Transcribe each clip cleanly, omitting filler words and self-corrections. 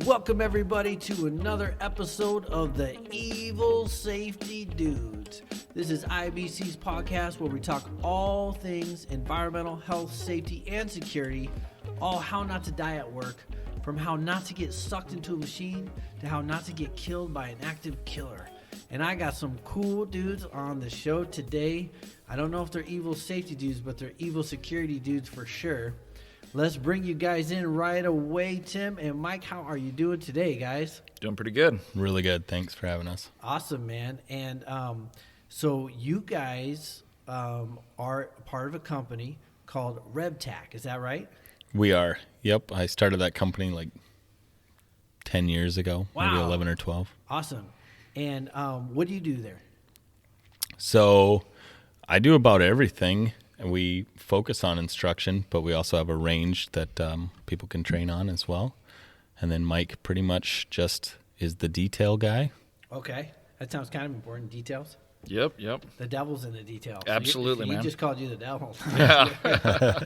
Welcome everybody to another episode of the Evil Safety Dudes. This is IBC's podcast where we talk all things environmental, health, safety, and security. All how not to die at work, from how not to get sucked into a machine to how not to get killed by an active killer. And I got some cool dudes on the show today. I don't know if they're evil safety dudes, but they're evil security dudes for sure. Let's bring you guys in right away. Tim and Mike, how are you doing today, guys? Doing pretty good. Really good. Thanks for having us. Awesome, man. And so you guys are part of a company called Rev Tac. Is that right? We are. Yep. I started that company like 10 years ago, Wow. maybe 11 or 12. Awesome. And what do you do there? So I do about everything. And we focus on instruction, but we also have a range that people can train on as well. And then Mike pretty much just is the detail guy. Okay. That sounds kind of important. Details? Yep. The devil's in the details. Absolutely, man. man. He just called you the devil. Yeah.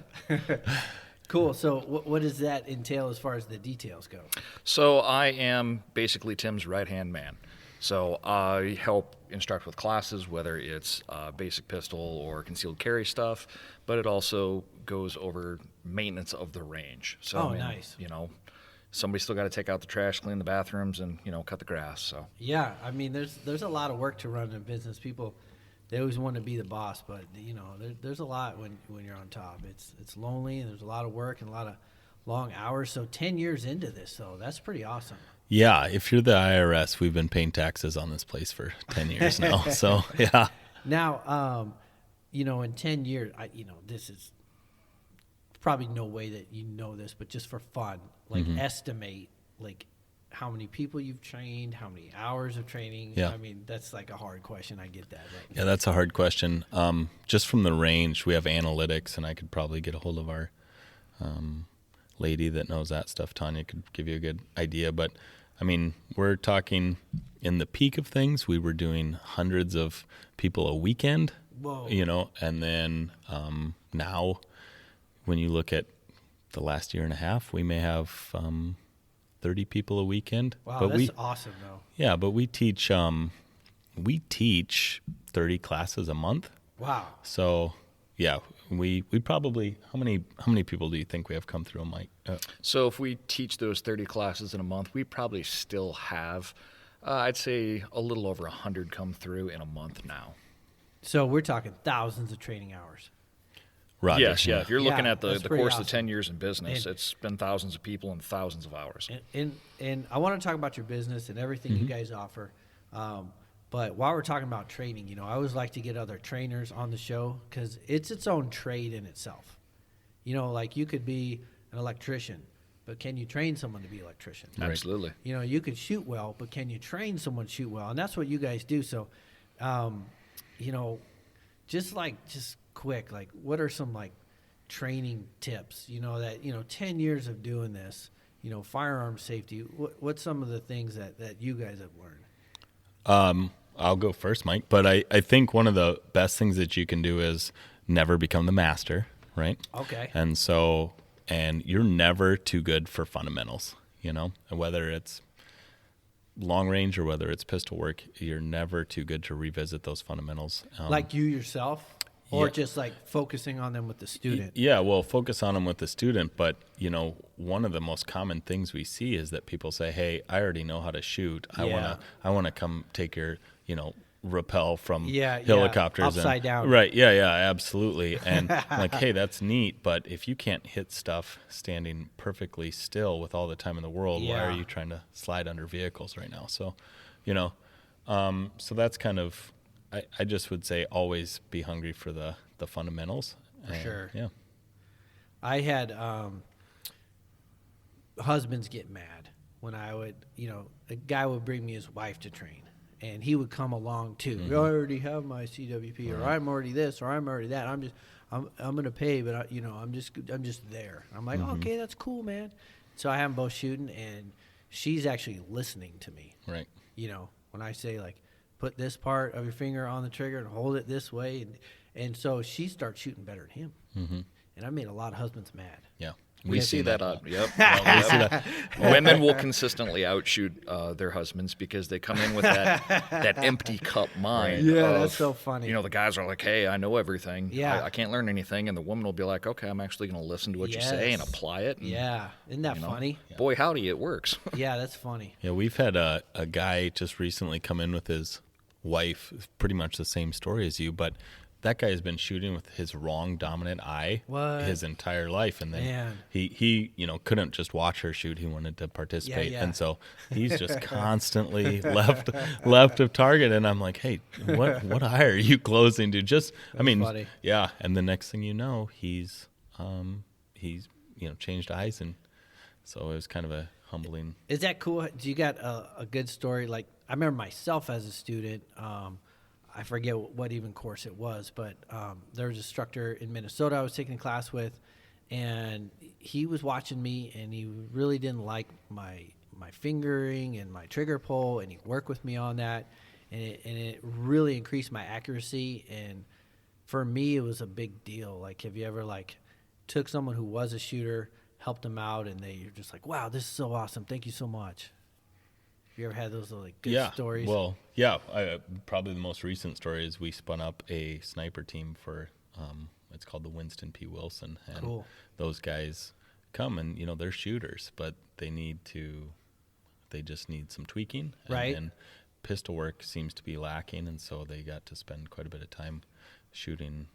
Cool. So what does that entail as far as the details go? So I am basically Tim's right-hand man. So I help instruct with classes, whether it's basic pistol or concealed carry stuff, but it also goes over maintenance of the range. So, nice. You know, somebody's still got to take out the trash, clean the bathrooms, and, you know, cut the grass. So Yeah, I mean, there's a lot of work to run a business. People, they always want to be the boss, but you know, there's a lot when you're on top. It's lonely, and there's a lot of work and a lot of long hours. So 10 years into this, though, that's pretty awesome. Yeah. If you're the IRS, we've been paying taxes on this place for 10 years now. So, yeah. Now, you know, in 10 years, this is probably no way that you know this, but just for fun, like estimate like how many people you've trained, how many hours of training. Yeah. I mean, that's like a hard question. I get that. Right? Yeah, that's a hard question. Just from the range, we have analytics, and I could probably get a hold of our lady that knows that stuff. Tanya could give you a good idea. But, I mean, we're talking in the peak of things, we were doing hundreds of people a weekend. Whoa. You know, and then now when you look at the last year and a half, we may have 30 people a weekend. Wow, but that's awesome, though. Yeah, but we teach 30 classes a month. Wow. So, yeah, we probably how many people do you think we have come through, Mike? So if we teach those 30 classes in a month, we probably still have, I'd say, a little over 100 come through in a month now. So we're talking thousands of training hours. Roger. Yes, yeah. If you're looking Yeah, at the that's pretty course awesome. of 10 years in business, And- it's been thousands of people and thousands of hours. And I want to talk about your business and everything you guys offer. But while we're talking about training, you know, I always like to get other trainers on the show because it's its own trade in itself. You know, like you could be an electrician, but can you train someone to be an electrician? Right. Absolutely. You know, you could shoot well, but can you train someone to shoot well? And that's what you guys do. So, you know, just quick, like what are some like training tips, you know, that, you know, 10 years of doing this, you know, firearm safety, what's some of the things that you guys have learned? I'll go first, Mike. But I think one of the best things that you can do is never become the master, right? Okay. And you're never too good for fundamentals, you know, whether it's long range or whether it's pistol work, you're never too good to revisit those fundamentals. Like you yourself, or yeah. just like focusing on them with the student? Yeah, well, focus on them with the student. But, you know, one of the most common things we see is that people say, hey, I already know how to shoot. Yeah. I want to come take your, you know, rappel from Yeah, helicopters. upside down. Right, yeah, absolutely. And like, hey, that's neat. But if you can't hit stuff standing perfectly still with all the time in the world, why Yeah. are you trying to slide under vehicles right now? So, you know, so that's kind of, I just would say always be hungry for the fundamentals. For sure. Yeah. I had husbands get mad when I would, you know, a guy would bring me his wife to train, and he would come along too. I already have my CWP, or I'm already this, or I'm already that. I'm going to pay, but I'm just there. I'm like, okay, that's cool, man. So I have them both shooting, and she's actually listening to me. Right. You know, when I say like, put this part of your finger on the trigger and hold it this way, and so she starts shooting better than him. And I made a lot of husbands mad. Yeah. We see that. Yep. We see that. Women will consistently outshoot their husbands because they come in with that empty cup mind. Yeah, of, that's so funny. The guys are like, "Hey, I know everything. Yeah. I can't learn anything," and the woman will be like, "Okay, I'm actually going to listen to what you say and apply it." And, Yeah, isn't that funny? Boy, howdy, it works. Yeah, that's funny. Yeah, we've had a guy just recently come in with his wife, pretty much the same story as you, but that guy has been shooting with his wrong dominant eye his entire life, and then he couldn't just watch her shoot. He wanted to participate, and so he's just constantly left of target. And I'm like, hey, what eye are you closing to? Funny. Yeah. And the next thing you know, he's changed eyes, and so it was kind of a humbling. Is that cool? Do you got a good story? Like I remember myself as a student. I forget what even course it was, but there was an instructor in Minnesota I was taking a class with, and he was watching me, and he really didn't like my fingering and my trigger pull, and he worked with me on that, and it really increased my accuracy. And for me, it was a big deal. Like, have you ever took someone who was a shooter, helped them out, and you're just like, wow, this is so awesome. Thank you so much. You ever had those good stories? Well, yeah. Probably the most recent story is we spun up a sniper team for, it's called the Winston P. Wilson. And cool. Those guys come and, they're shooters, but they just need some tweaking. Right. And pistol work seems to be lacking, and so they got to spend quite a bit of time shooting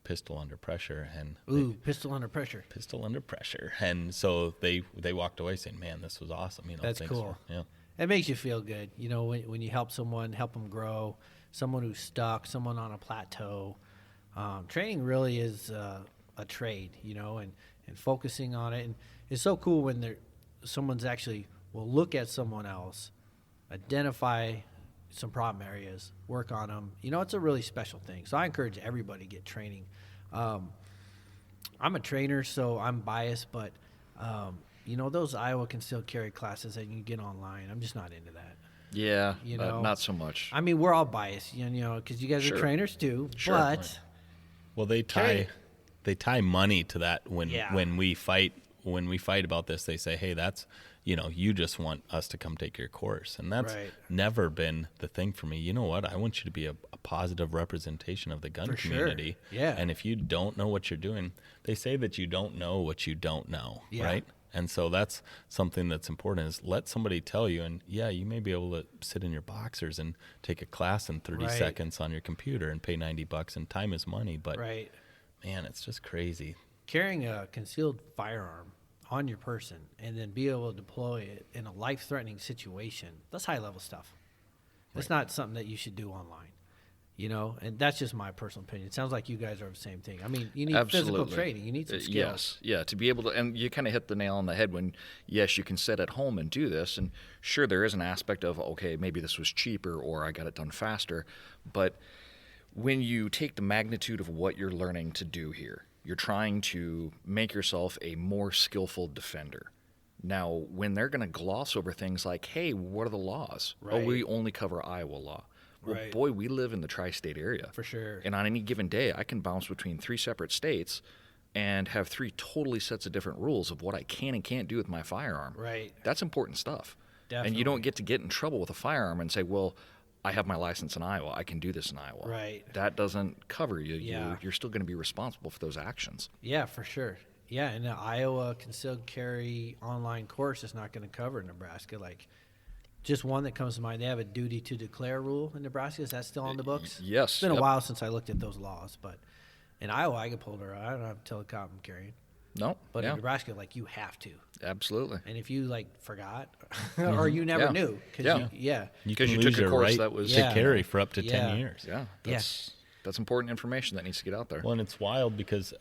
pistol under pressure. And pistol under pressure. Pistol under pressure. And so they walked away saying, man, this was awesome. That's cool. Yeah. It makes you feel good, when you help someone, help them grow, someone who's stuck, someone on a plateau. Training really is a trade, and focusing on it. And it's so cool when someone's actually will look at someone else, identify some problem areas, work on them. It's a really special thing. So I encourage everybody to get training. I'm a trainer, so I'm biased, but those Iowa concealed carry classes that you can get online, I'm just not into that. Yeah, not so much. I mean, we're all biased, because you guys are trainers too. Sure. But right. Well, they tie money to that when we fight about this. They say, hey, that's you just want us to come take your course, and that's never been the thing for me. You know what? I want you to be a positive representation of the gun community. Sure. Yeah. And if you don't know what you're doing, they say that you don't know what you don't know, right? And so that's something that's important, is let somebody tell you. And you may be able to sit in your boxers and take a class in 30 seconds on your computer and pay $90, and time is money. But man, it's just crazy. Carrying a concealed firearm on your person and then be able to deploy it in a life-threatening situation, that's high-level stuff. That's not something that you should do online. And that's just my personal opinion. It sounds like you guys are the same thing. I mean, you need physical training. You need some skills. Yes, to be able to, and you kind of hit the nail on the head when, yes, you can sit at home and do this, and sure, there is an aspect of, okay, maybe this was cheaper or I got it done faster, but when you take the magnitude of what you're learning to do here, you're trying to make yourself a more skillful defender. Now, when they're going to gloss over things like, hey, what are the laws? Oh, we only cover Iowa law. Well, boy, we live in the tri-state area. For sure. And on any given day, I can bounce between 3 separate states and have 3 totally sets of different rules of what I can and can't do with my firearm. Right. That's important stuff. Definitely. And you don't get in trouble with a firearm and say, well, I have my license in Iowa. I can do this in Iowa. Right. That doesn't cover you. You're still going to be responsible for those actions. Yeah, for sure. Yeah, and the Iowa concealed carry online course is not going to cover Nebraska. Just one that comes to mind, they have a duty to declare rule in Nebraska. Is that still on the books? Yes. It's been a while since I looked at those laws, but in Iowa, I can pull it around. I don't have to tell the cop I'm carrying. No. But in Nebraska, you have to. Absolutely. And if you forgot or you never knew, because you took a course that was to carry for up to 10 years. Yeah. That's important information that needs to get out there. Well, and it's wild because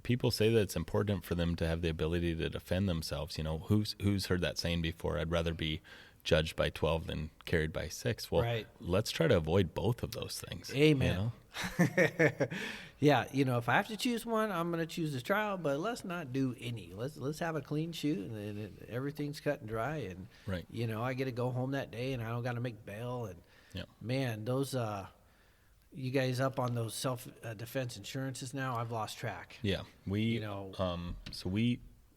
people say that it's important for them to have the ability to defend themselves. Who's heard that saying before? I'd rather be judged by 12 than carried by 6. Well, let's try to avoid both of those things. Amen. Yeah, if I have to choose one, I'm going to choose the trial, but let's not do any. Let's have a clean shoot, and everything's cut and dry, and I get to go home that day, and I don't got to make bail. And man, those you guys up on those self defense insurances now? I've lost track. Yeah, we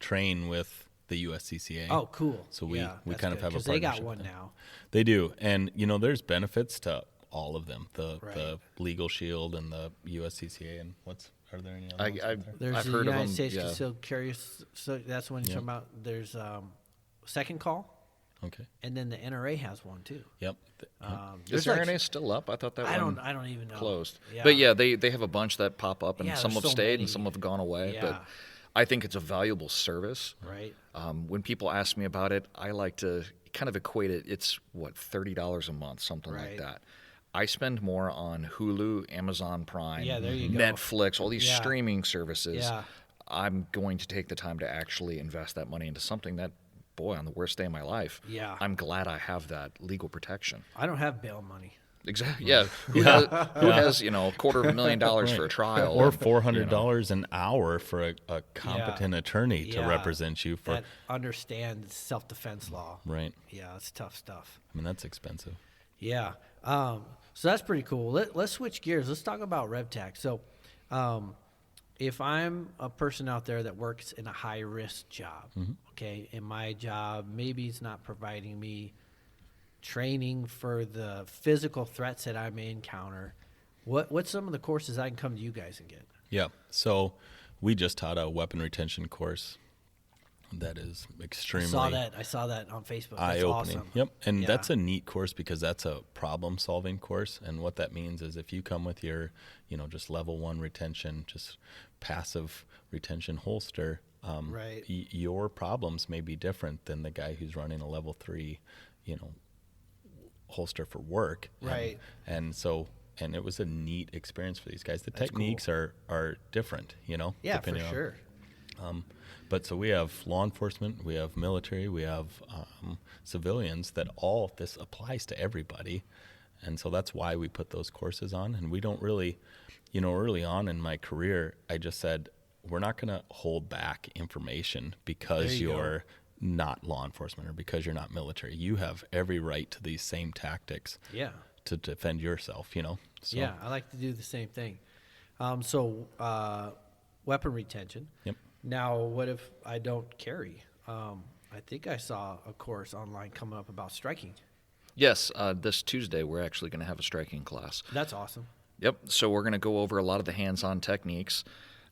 train with the USCCA. Oh, cool. So we kind of good, have a partnership. they got one now. They do. And, there's benefits to all of them, the Legal Shield and the USCCA. And are there any other ones? There's I've the heard United of them. States Concealed Carry, so that's when you're talking about. There's Second Call. Okay. And then the NRA has one too. Yep. Is the NRA still up? I thought that I one don't even know. closed. Yeah. But yeah, they have a bunch that pop up, and some there's have so stayed many. and some have gone away. Yeah. But I think it's a valuable service. Right. When people ask me about it, I like to kind of equate it. It's $30 a month, something like that. I spend more on Hulu, Amazon Prime, there you go. Netflix, all these streaming services. Yeah. I'm going to take the time to actually invest that money into something that, boy, on the worst day of my life, I'm glad I have that legal protection. I don't have bail money. Exactly. Yeah. Who has $250,000 for a trial, or $400 an hour for a competent attorney to Yeah. represent you for That understands self-defense law. right? Yeah, it's tough stuff. I mean, that's expensive. Yeah. So that's pretty cool. Let's switch gears. Let's talk about Rev Tac. So, if I'm a person out there that works in a high-risk job, okay, and my job maybe it's not providing me training for the physical threats that I may encounter, what's some of the courses I can come to you guys and get? Yeah. So we just taught a weapon retention course that is extremely I saw that on Facebook. That's eye-opening. awesome. Yep. And that's a neat course because that's a problem-solving course. And what that means is if you come with your, just level 1 retention, just passive retention holster, your problems may be different than the guy who's running a level 3, holster for work. Right. And it was a neat experience for these guys. The techniques are different, Yeah, for sure. But so we have law enforcement, we have military, we have civilians that all this applies to everybody. And so that's why we put those courses on. And we don't really, early on in my career, I just said, we're not going to hold back information because you're not law enforcement or because you're not military. You have every right to these same tactics to defend yourself, So, yeah, I like to do the same thing. Weapon retention. Yep. Now, what if I don't carry? I think I saw a course online coming up about striking. Yes, this Tuesday we're actually going to have a striking class. That's awesome. Yep. So we're going to go over a lot of the hands-on techniques.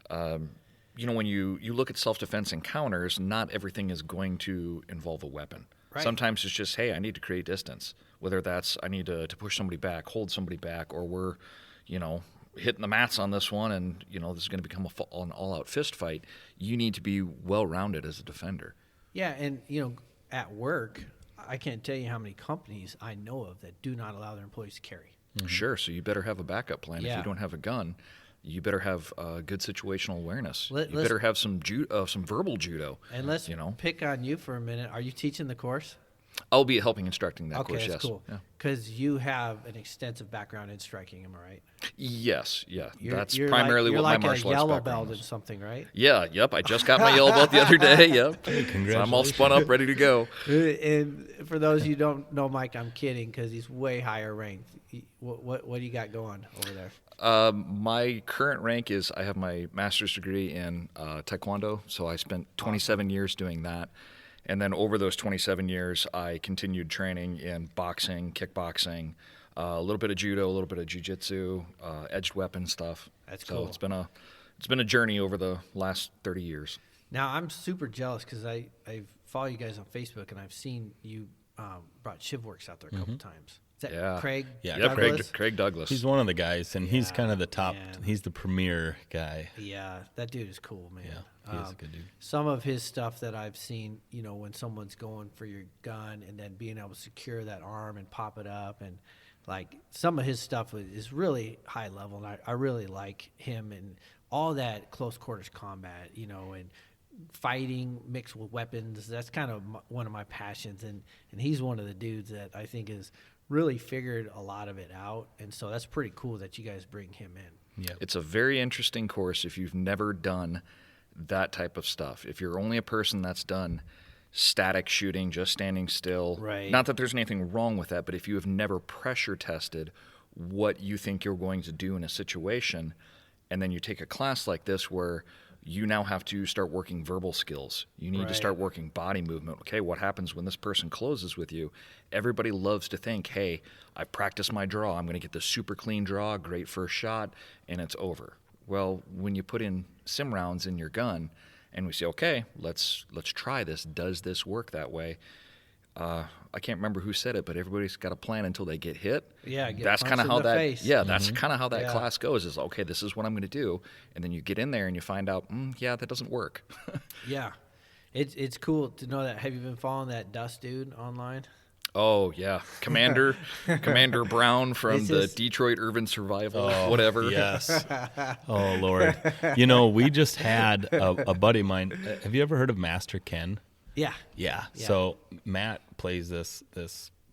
When you look at self-defense encounters, not everything is going to involve a weapon. Right. Sometimes it's just, hey, I need to create distance. Whether that's I need to push somebody back, hold somebody back, or we're, hitting the mats on this one and, this is going to become an all-out fist fight. You need to be well-rounded as a defender. Yeah, and, at work, I can't tell you how many companies I know of that do not allow their employees to carry. Mm-hmm. Sure, so you better have a backup plan. Yeah. If you don't have a gun, you better have good situational awareness. You better have some verbal judo. And let's pick on you for a minute. Are you teaching the course? I'll be helping instructing that course, Okay, yes. that's cool. Because you have an extensive background in striking, am I right? Yes, yeah. That's you're primarily what my martial arts You're like a yellow background belt is. in something, right? Yeah, yep. I just got my yellow belt the other day, yep. Hey, congratulations. So I'm all spun up, ready to go. And for those you don't know Mike, I'm kidding because he's way higher ranked. What do you got going over there? My current rank is I have my master's degree in Taekwondo, so I spent 27 years doing that. And then over those 27 years, I continued training in boxing, kickboxing, a little bit of judo, a little bit of jiu-jitsu, edged weapon stuff. That's cool. So it's been a journey over the last 30 years. Now, I'm super jealous because I follow you guys on Facebook, and I've seen you brought ShivWorks out there a couple times. Is that Craig Douglas? Craig Douglas. He's one of the guys, and he's kind of the top. Man. He's the premier guy. Yeah, that dude is cool, man. Yeah, he is a good dude. Some of his stuff that I've seen, when someone's going for your gun and then being able to secure that arm and pop it up, and like some of his stuff is really high level, and I really like him and all that close quarters combat, and fighting mixed with weapons. That's kind of one of my passions, and he's one of the dudes that I think is really figured a lot of it out, and so that's pretty cool that you guys bring him in. Yeah, it's a very interesting course if you've never done that type of stuff. If you're only a person that's done static shooting, just standing still, right. Not that there's anything wrong with that, but if you have never pressure tested what you think you're going to do in a situation, and then you take a class like this where you now have to start working verbal skills. You need to start working body movement. Okay, what happens when this person closes with you? Everybody loves to think, hey, I practiced my draw. I'm going to get this super clean draw, great first shot, and it's over. Well, when you put in sim rounds in your gun and we say, okay, let's try this. Does this work that way? I can't remember who said it, but everybody's got a plan until they get hit. Yeah, that's kind of how that. face. Yeah, that's kind of how that class goes. Is okay, this is what I'm going to do, and then you get in there and you find out, yeah, that doesn't work. Yeah, it's cool to know that. Have you been following that Dust dude online? Oh yeah, Commander Brown from the Detroit Urban Survival, whatever. Yes. Oh Lord, we just had a buddy of mine. Have you ever heard of Master Ken? Yeah. So Matt plays this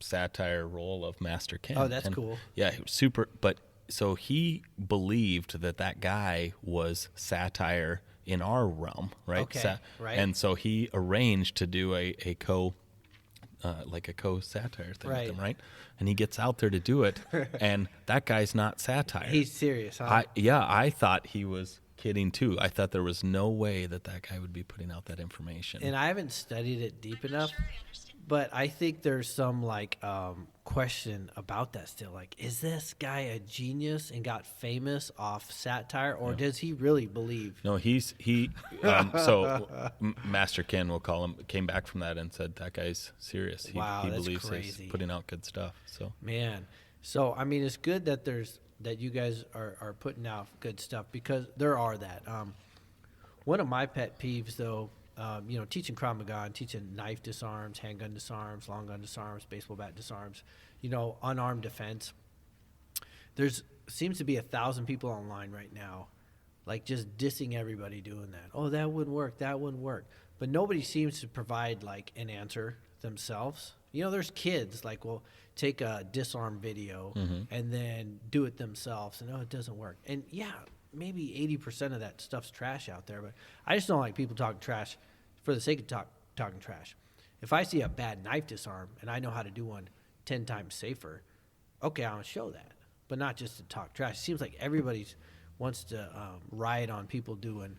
satire role of Master Ken. Oh, that's cool. Yeah, super. But so he believed that guy was satire in our realm, right? Okay, right. And so he arranged to do a co-satire thing with him, right? And he gets out there to do it, and that guy's not satire. He's serious, huh? I thought he was kidding too. I thought there was no way that guy would be putting out that information. And I haven't studied it deep enough, but I think there's some question about that still. Like, is this guy a genius and got famous off satire, or does he really believe? No, Master Ken, we'll call him, came back from that and said that guy's serious. He Wow, that's believes crazy. he's putting out good stuff. So Man, so I mean, it's good that that you guys are putting out good stuff, because there are that. One of my pet peeves, though, teaching Krav Maga and teaching knife disarms, handgun disarms, long gun disarms, baseball bat disarms, unarmed defense. There's seems to be 1,000 people online right now, just dissing everybody doing that. Oh, that wouldn't work. That wouldn't work. But nobody seems to provide an answer themselves. There's kids will take a disarm video and then do it themselves, and it doesn't work. And yeah, maybe 80% of that stuff's trash out there, but I just don't like people talking trash for the sake of talking trash. If I see a bad knife disarm and I know how to do one 10 times safer, okay, I'll show that, but not just to talk trash. It seems like everybody wants to riot on people doing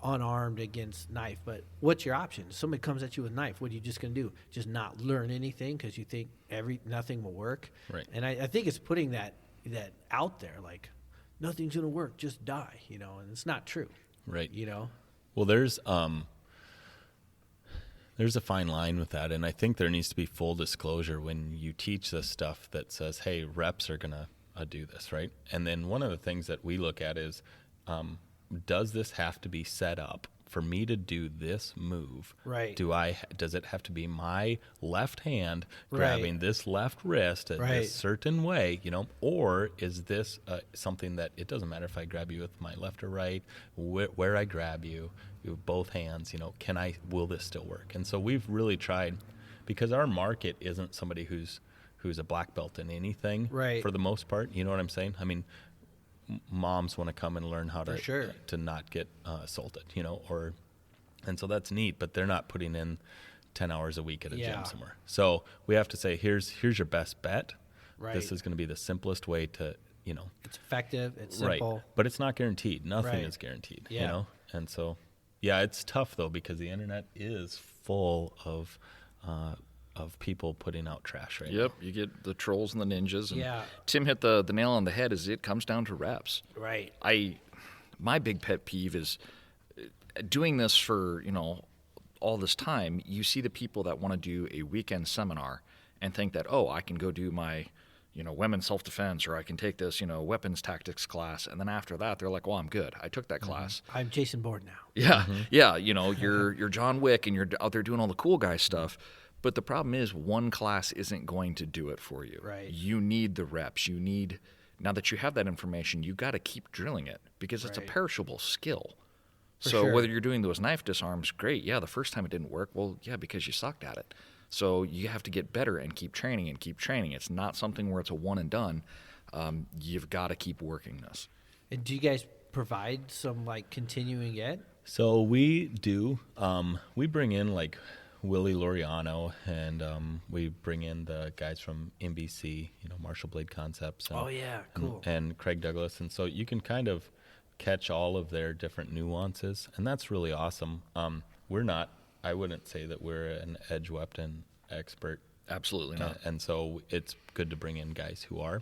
unarmed against knife, but what's your option? If somebody comes at you with a knife, what are you just going to do? Just not learn anything because you think nothing will work? Right. And I think it's putting that out there, nothing's going to work, just die, and it's not true. Right. Well, there's a fine line with that, and I think there needs to be full disclosure when you teach this stuff that says, hey, reps are going to do this, right? And then one of the things that we look at is, does this have to be set up for me to do this move? Right. Does it have to be my left hand grabbing this left wrist this certain way, or is this something that it doesn't matter if I grab you with my left or right, where I grab you with both hands, will this still work? And so we've really tried, because our market isn't somebody who's a black belt in anything, for the most part. You know what I'm saying? I mean, moms want to come and learn how to not get assaulted, and so that's neat, but they're not putting in 10 hours a week at a gym somewhere. So we have to say, here's your best bet. Right. This is going to be the simplest way to, it's effective, it's simple. Right. But it's not guaranteed. Nothing is guaranteed, And so, it's tough though, because the internet is full of people putting out trash right now. Yep, you get the trolls and the ninjas. And Tim hit the nail on the head. It comes down to reps. Right. My big pet peeve is doing this for all this time. You see the people that want to do a weekend seminar and think that, I can go do my women's self-defense, or I can take this weapons tactics class, and then after that they're like, well, I'm good, I took that class. I'm Jason Bourne now. You're John Wick and you're out there doing all the cool guy stuff. But the problem is, one class isn't going to do it for you. Right. You need the reps. Now that you have that information, you got to keep drilling it, because it's a perishable skill. Whether you're doing those knife disarms, great. Yeah, the first time it didn't work. Well, yeah, because you sucked at it. So you have to get better and keep training and keep training. It's not something where it's a one and done. You've got to keep working this. And do you guys provide some continuing ed? So we do. We bring in Willie Loriano, and we bring in the guys from NBC, Marshall Blade Concepts. And, cool. And Craig Douglas. And so you can kind of catch all of their different nuances, and that's really awesome. I wouldn't say that we're an edge weapon expert. Absolutely not. And so it's good to bring in guys who are.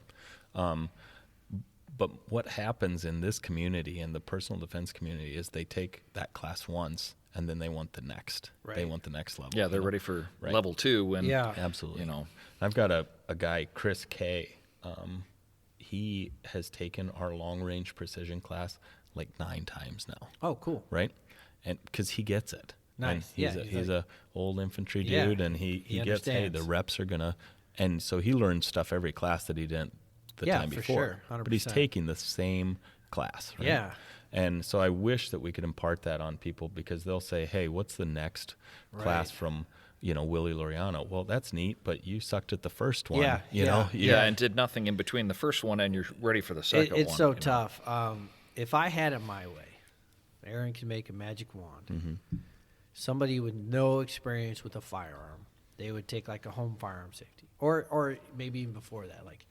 But what happens in this community, in the personal defense community, is they take that class once, and then they want the next. Right. They want the next level. Yeah, they're ready for level 2. And, absolutely. I've got a guy, Chris K. He has taken our long-range precision class like 9 times now. Oh, cool. Right? And because he gets it. Nice. And he's a old infantry dude, and he gets, hey, the reps are going to, and so he learned stuff every class that he didn't the time before. Sure. 100%. But he's taking the same class, right? Yeah. And so I wish that we could impart that on people, because they'll say, hey, what's the next class from, Willie Loriano? Well, that's neat, but you sucked at the first one. And did nothing in between the first one, and you're ready for the second one. It's so tough. If I had it my way, Aaron can make a magic wand. Mm-hmm. Somebody with no experience with a firearm, they would take like a home firearm safety, or maybe even before that, like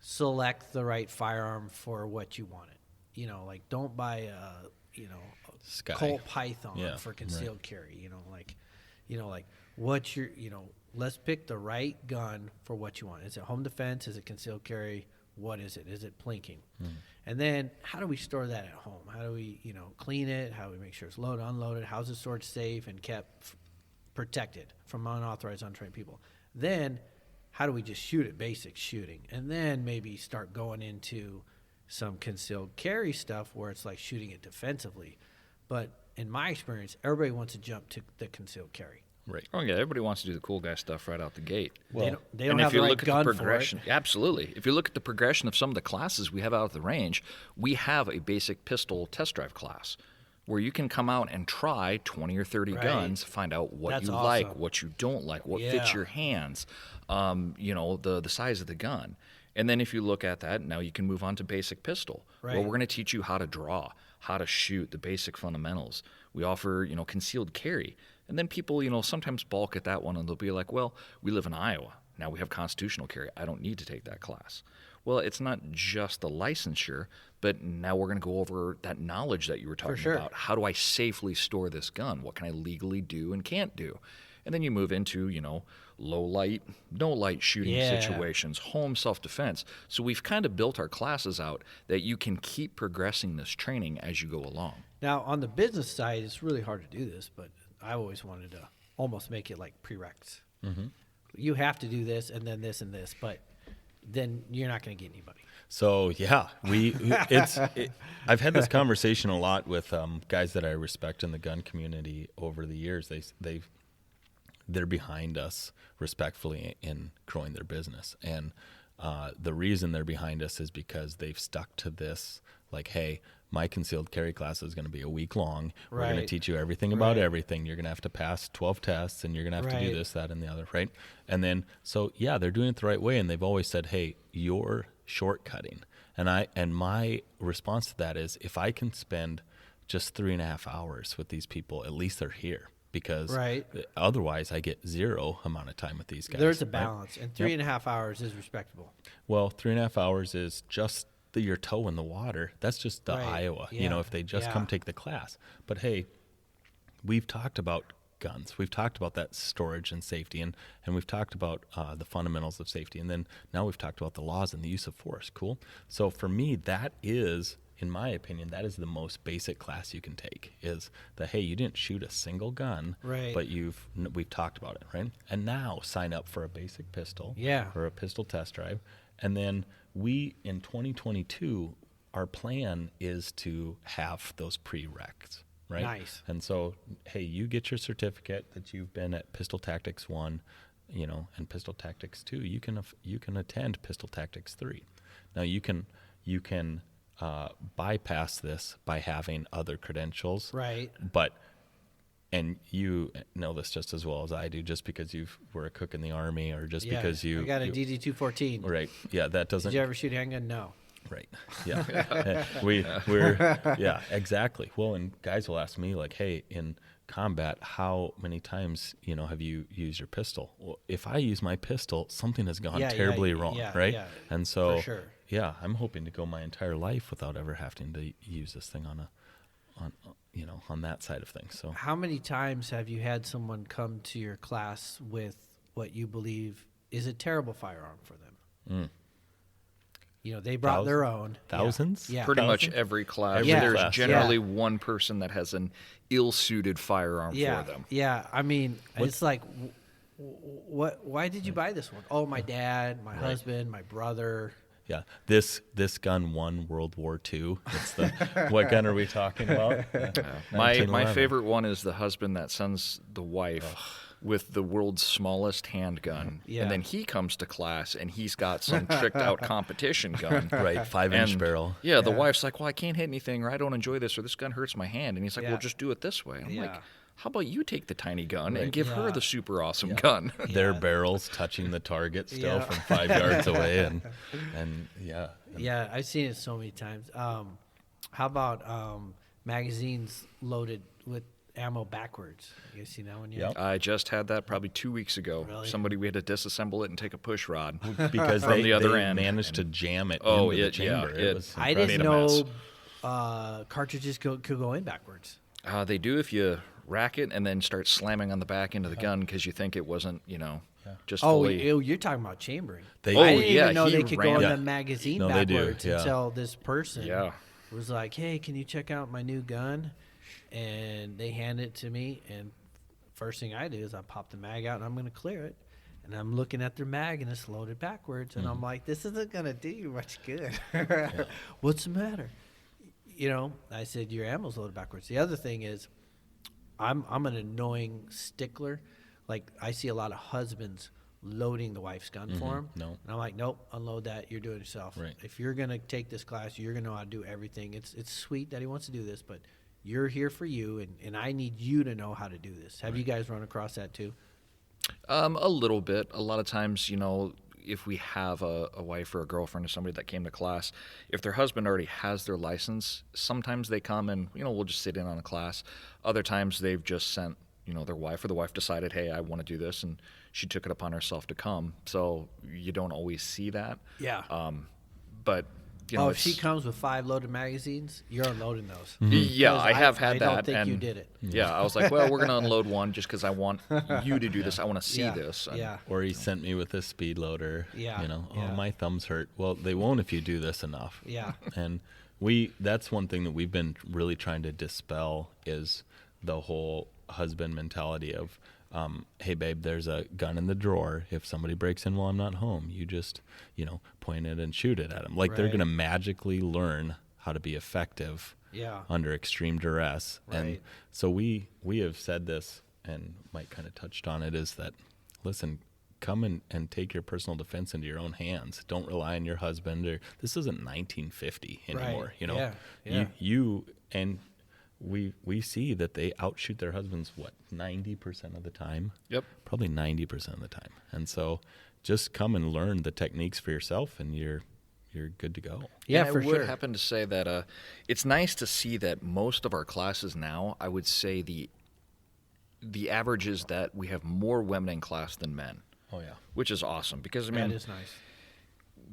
select the right firearm for what you want it. Like don't buy a Colt Python for concealed carry. Like what's your let's pick the right gun for what you want. Is it home defense? Is it concealed carry? What is it? Is it plinking? And then how do we store that at home? How do we, clean it? How do we make sure it's loaded, unloaded? How's it stored safe and kept protected from unauthorized, untrained people? Then how do we just shoot it, basic shooting? And then maybe start going into some concealed carry stuff where it's like shooting it defensively. But in my experience, everybody wants to jump to the concealed carry. Right. Oh yeah, everybody wants to do the cool guy stuff right out the gate. Well, they don't have the right gun for it. Absolutely. If you look at the progression of some of the classes we have out at the range, we have a basic pistol test drive class where you can come out and try 20 or 30 guns, find out what you like, what you don't like, what fits your hands, the size of the gun. And then if you look at that, now you can move on to basic pistol. Right. Well, we're going to teach you how to draw, how to shoot, the basic fundamentals. We offer, concealed carry. And then people, sometimes balk at that one, and they'll be like, well, we live in Iowa. Now we have constitutional carry. I don't need to take that class. Well, it's not just the licensure, but now we're going to go over that knowledge that you were talking about. How do I safely store this gun? What can I legally do and can't do? And then you move into, low light, no light shooting situations, home self-defense. So we've kind of built our classes out that you can keep progressing this training as you go along. Now, on the business side, it's really hard to do this, but I always wanted to almost make it like prereqs. Mm-hmm. You have to do this and then this and this, but then you're not going to get anybody. So yeah, I've had this conversation a lot with guys that I respect in the gun community over the years. They're behind us respectfully in growing their business, and the reason they're behind us is because they've stuck to this. Like, hey, my concealed carry class is going to be a week long. We're going to teach you everything about everything. You're going to have to pass 12 tests, and you're going to have to do this, that, and the other, right? And then, so yeah, they're doing it the right way, and they've always said, hey, you're shortcutting. And my response to that is, if I can spend just 3.5 hours with these people, at least they're here. Because otherwise I get zero amount of time with these guys. There's a balance, and 3.5 hours is respectable. Well, 3.5 hours is just your toe in the water. That's just the Iowa, if they just come take the class. But hey, we've talked about guns. We've talked about that storage and safety, and we've talked about the fundamentals of safety. And then now we've talked about the laws and the use of force. Cool. So for me, that is, in my opinion, that is the most basic class you can take, is that, hey, you didn't shoot a single gun, but we've talked about it, right? And now sign up for a basic pistol or a pistol test drive. And then in 2022, our plan is to have those prereqs, right? Nice. And so, hey, you get your certificate that you've been at Pistol Tactics 1, and Pistol Tactics 2. You can attend Pistol Tactics 3. Now you can bypass this by having other credentials. Right. And you know this just as well as I do, just because you were a cook in the Army, or just because I got a DD-214. Right. Yeah, that doesn't. Did you ever shoot a handgun? No. Right. Yeah. Exactly. Well, and guys will ask me like, hey, combat, how many times, have you used your pistol? Well, if I use my pistol, something has gone terribly wrong, right? Yeah, and so, for sure. yeah, I'm hoping to go my entire life without ever having to use this thing on that side of things. So, how many times have you had someone come to your class with what you believe is a terrible firearm for them? They brought their own. Thousands? Yeah. Pretty much Thousands? every class. Every There's class, generally one person that has an ill-suited firearm for them. Yeah, I mean, it's like, why did you buy this one? Oh, my dad, my husband, my brother. Yeah, this gun won World War II. It's the what gun are we talking about? My favorite one is the husband that sends the wife with the world's smallest handgun, and then he comes to class and he's got some tricked out competition gun, Right, 5-inch barrel. Yeah, the wife's like, "Well, I can't hit anything, or I don't enjoy this, or this gun hurts my hand," and he's like, "Well, just do it this way." I'm like, how about you take the tiny gun and give her the super awesome gun? Their barrels touching the target still from 5 yards away, and yeah. Yeah, I've seen it so many times. How about magazines loaded with ammo backwards? You guys seen that one yet? Yep. I just had that probably 2 weeks ago. Really? We had to disassemble it and take a push rod Because from the other they end. managed to jam it Oh, into the it- chamber. yeah, It was I impressive. didn't Made a mess. know cartridges could go in backwards. They do if you rack it and then start slamming on the back end of the gun because you think it wasn't, just fully. You're talking about chambering. They- I Oh, didn't even know he they could go in ran- the magazine No, they do, backwards yeah. until this person Yeah. was like, "Hey, can you check out my new gun?" And they hand it to me, and first thing I do is I pop the mag out and I'm going to clear it. And I'm looking at their mag and it's loaded backwards, and I'm like, "This isn't going to do you much good." What's the matter? I said, "Your ammo's loaded backwards." The other thing is, I'm an annoying stickler. Like, I see a lot of husbands loading the wife's gun for them. No. And I'm like, "Nope, unload that. You're doing it yourself. Right. If you're going to take this class, you're going to know how to do everything. It's sweet that he wants to do this, but you're here for you, and I need you to know how to do this." Have you guys run across that too? A little bit. A lot of times, if we have a wife or a girlfriend or somebody that came to class, if their husband already has their license, sometimes they come and, we'll just sit in on a class. Other times they've just sent, their wife, or the wife decided, "Hey, I want to do this," and she took it upon herself to come. So you don't always see that. Yeah. But, If she comes with 5 loaded magazines, you're unloading those. Yeah, Because I have had I that. don't think and you did it. Yeah, I was like, well, we're going to unload one just because I want you to do this. I want to see this. And Yeah. Or he sent me with a speed loader. Yeah, Oh, yeah. my thumbs hurt. Well, they won't if you do this enough. Yeah. And that's one thing that we've been really trying to dispel is the whole husband mentality of, hey, babe, there's a gun in the drawer. If somebody breaks in while I'm not home, you just, point it and shoot it at them. Like, they're Right. going to magically learn how to be effective Yeah. under extreme duress. And Right. so we have said this, and Mike kind of touched on it, is that, listen, come and take your personal defense into your own hands. Don't rely on your husband. Or this isn't 1950 anymore. Right. Yeah. We see that they outshoot their husbands 90% of the time. Yep. Probably 90% of the time. And so just come and learn the techniques for yourself, and you're good to go. Yeah, And for I would sure. happen to say that it's nice to see that most of our classes now, I would say the average is that we have more women in class than men, Oh, yeah. which is awesome because, That is nice.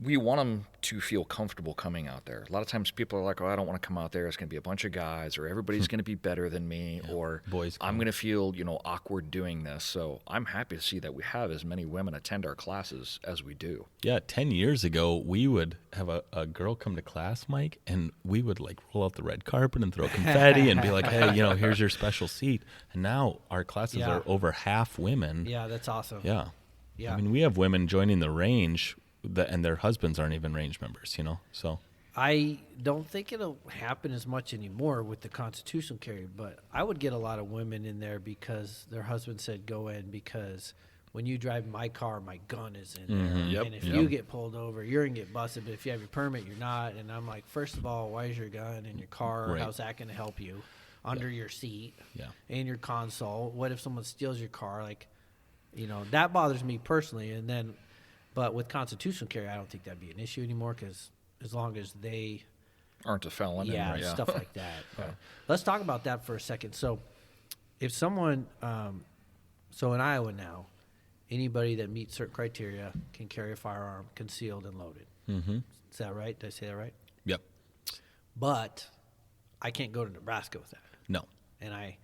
we want them to feel comfortable coming out there. A lot of times people are like, "Oh, I don't want to come out there. It's going to be a bunch of guys, or everybody's going to be better than me, or Boys I'm club. going to feel, awkward doing this." So I'm happy to see that we have as many women attend our classes as we do. Yeah, 10 years ago, we would have a girl come to class, Mike, and we would roll out the red carpet and throw confetti and be like, "Hey, here's your special seat." And now our classes Yeah. are over half women. Yeah, that's awesome. Yeah. Yeah. I mean, we have women joining the range and their husbands aren't even range members, so. I don't think it'll happen as much anymore with the constitutional carry, but I would get a lot of women in there because their husband said go in, because when you drive my car, my gun is in there. Yep, And if yep. you get pulled over, you're going to get busted, but if you have your permit, you're not. And I'm like, first of all, why is your gun in your car? Right. How's that going to help you? Under your seat Yeah. and your console. What if someone steals your car? That bothers me personally. But with constitutional carry, I don't think that'd be an issue anymore, because as long as they Aren't a felon. yeah, and, stuff like that. But let's talk about that for a second. So if someone, so in Iowa now, anybody that meets certain criteria can carry a firearm concealed and loaded. Mm-hmm. Is that right? Did I say that right? Yep. But I can't go to Nebraska with that. No. And I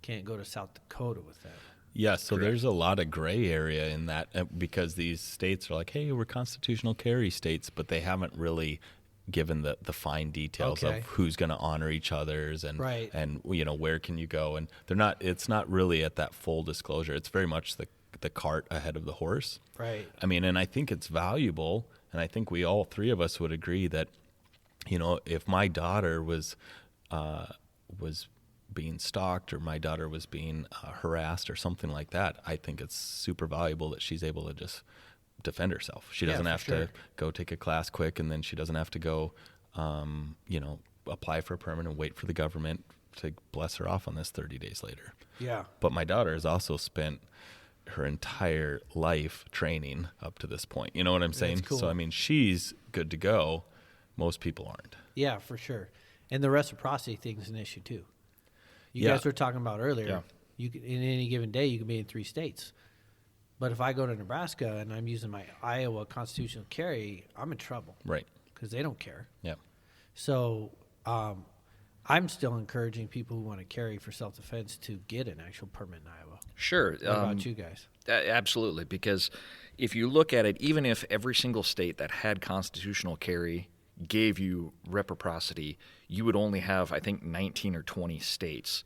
can't go to South Dakota with that. Yeah, so Correct. there's a lot of gray area in that because these states are like, hey, we're constitutional carry states, but they haven't really given the fine details Okay. of who's going to honor each other's and Right. and where can you go, and they're not. It's not really at that full disclosure. It's very much the cart ahead of the horse. Right. I mean, and I think it's valuable, and I think we all three of us would agree that, if my daughter was being stalked or my daughter was being harassed or something like that, I think it's super valuable that she's able to just defend herself. She doesn't have to go take a class quick, and then she doesn't have to go, apply for a permit and wait for the government to bless her off on this 30 days later. Yeah. But my daughter has also spent her entire life training up to this point. You know what I'm saying? That's cool. So, I mean, she's good to go. Most people aren't. Yeah, for sure. And the reciprocity thing is an issue too. You Yeah. guys were talking about earlier. Yeah. You can, in any given day, you can be in 3 states. But if I go to Nebraska and I'm using my Iowa constitutional carry, I'm in trouble Right. because they don't care. Yeah. So I'm still encouraging people who want to carry for self-defense to get an actual permit in Iowa. Sure. What about you guys? Absolutely, because if you look at it, even if every single state that had constitutional carry gave you reciprocity, you would only have, I think, 19 or 20 states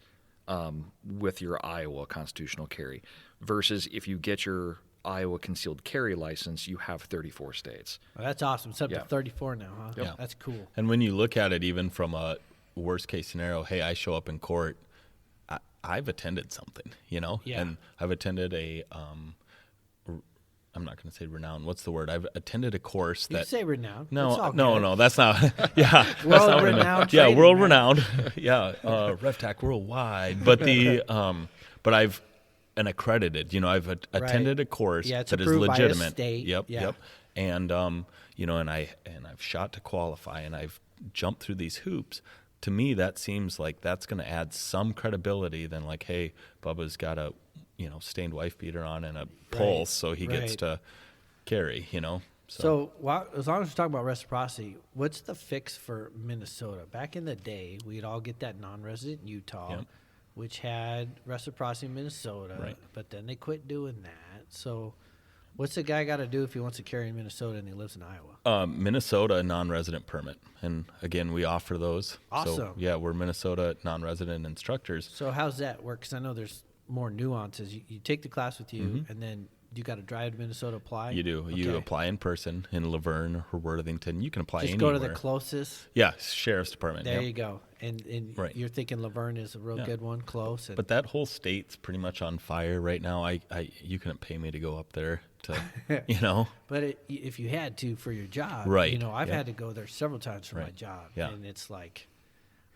with your Iowa constitutional carry, versus if you get your Iowa concealed carry license, you have 34 states. Well, that's awesome. It's up Yeah. to 34 now, huh? Yeah. That's cool. And when you look at it, even from a worst case scenario, hey, I show up in court, I've attended something, Yeah. and I've attended I'm not going to say renowned. What's the word? I've attended a course You that. say renowned. It's No, all no, good. no, that's not. Yeah, that's World not what I meant. renowned Yeah, training, world man. renowned. Yeah, Rev Tac worldwide. But but I've an accredited. I've attended a course Yeah, it's that is approved by a legitimate. state. Yep, Yeah. yep. And and I've shot to qualify, and I've jumped through these hoops. To me, that seems like that's going to add some credibility than like, hey, Bubba's got a stained wife beater on and a pulse, so he gets right. to carry. So as long as we're talking about reciprocity, what's the fix for Minnesota? Back in the day, we'd all get that non-resident Utah, Yep. which had reciprocity in Minnesota, Right. but then they quit doing that. So what's the guy got to do if he wants to carry in Minnesota and he lives in Iowa? Minnesota non-resident permit, and again, we offer those. Awesome. So, yeah, we're Minnesota non-resident instructors. So how's that work? Because I know there's more nuances. You take the class with you, and then you got to drive to Minnesota, apply? You do. You Okay. apply in person in Laverne or Worthington. You can apply Just anywhere. go to the closest. Yeah, sheriff's department. There yep. you go. And Right. you're thinking Laverne is a real Yeah. good one, close. And But that whole state's pretty much on fire right now. You couldn't pay me to go up there to, But if you had to for your job, Right, I've yeah. had to go there several times for my Right, job, yeah. and it's like,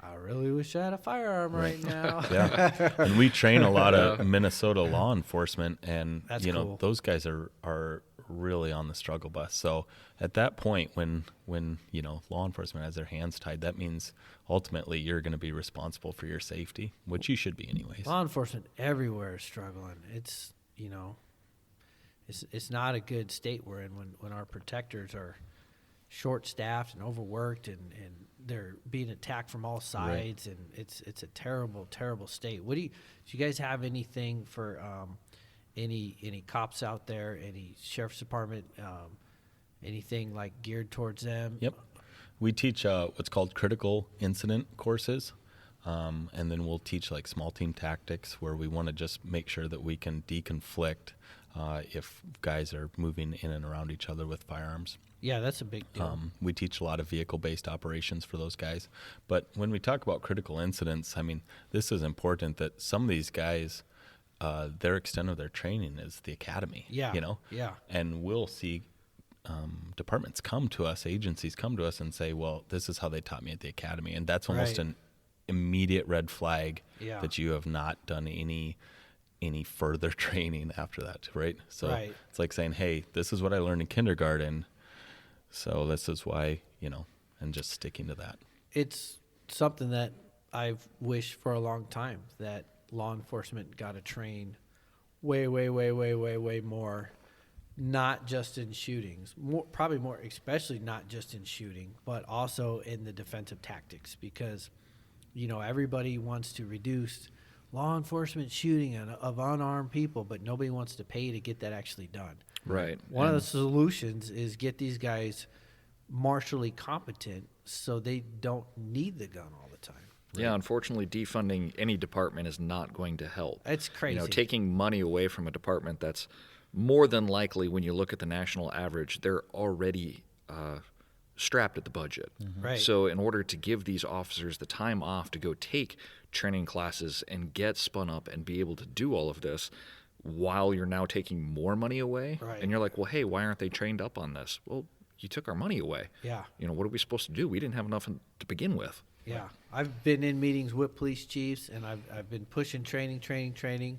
I really wish I had a firearm right now. Yeah, and we train a lot of Minnesota law enforcement, and That's cool. those guys are really on the struggle bus. So at that point, when law enforcement has their hands tied, that means ultimately you're going to be responsible for your safety, which you should be anyways. Law enforcement everywhere is struggling. It's it's not a good state we're in when our protectors are short-staffed and overworked, and they're being attacked from all sides, and it's a terrible state. Do you guys have anything for any cops out there, any sheriff's department, anything like geared towards them? Yep. We teach what's called critical incident courses, and then we'll teach like small team tactics, where we want to just make sure that we can deconflict if guys are moving in and around each other with firearms. Yeah, that's a big deal. We teach a lot of vehicle-based operations for those guys. But when we talk about critical incidents, I mean, this is important that some of these guys, their extent of their training is the academy. Yeah, yeah. And we'll see departments come to us, agencies come to us and say, well, this is how they taught me at the academy. And that's almost Right. an immediate red flag Yeah. that you have not done any further training after that, right? So Right. it's like saying, hey, this is what I learned in kindergarten, so this is why, and just sticking to that. It's something that I've wished for a long time, that law enforcement got to train way more, not just in shootings, probably more, especially not just in shooting, but also in the defensive tactics, because, everybody wants to reduce law enforcement shooting of unarmed people, but nobody wants to pay to get that actually done. Right. One of the solutions is get these guys martially competent so they don't need the gun all the time. Right? Yeah, unfortunately, defunding any department is not going to help. It's crazy. Taking money away from a department that's more than likely, when you look at the national average, they're already strapped at the budget. Mm-hmm. Right. So in order to give these officers the time off to go take training classes and get spun up and be able to do all of this while you're now taking more money away, right. And you're like, well, hey, why aren't they trained up on this? Well, you took our money away. Yeah. What are we supposed to do? We didn't have enough to begin with. Yeah. I've been in meetings with police chiefs, and I've been pushing training,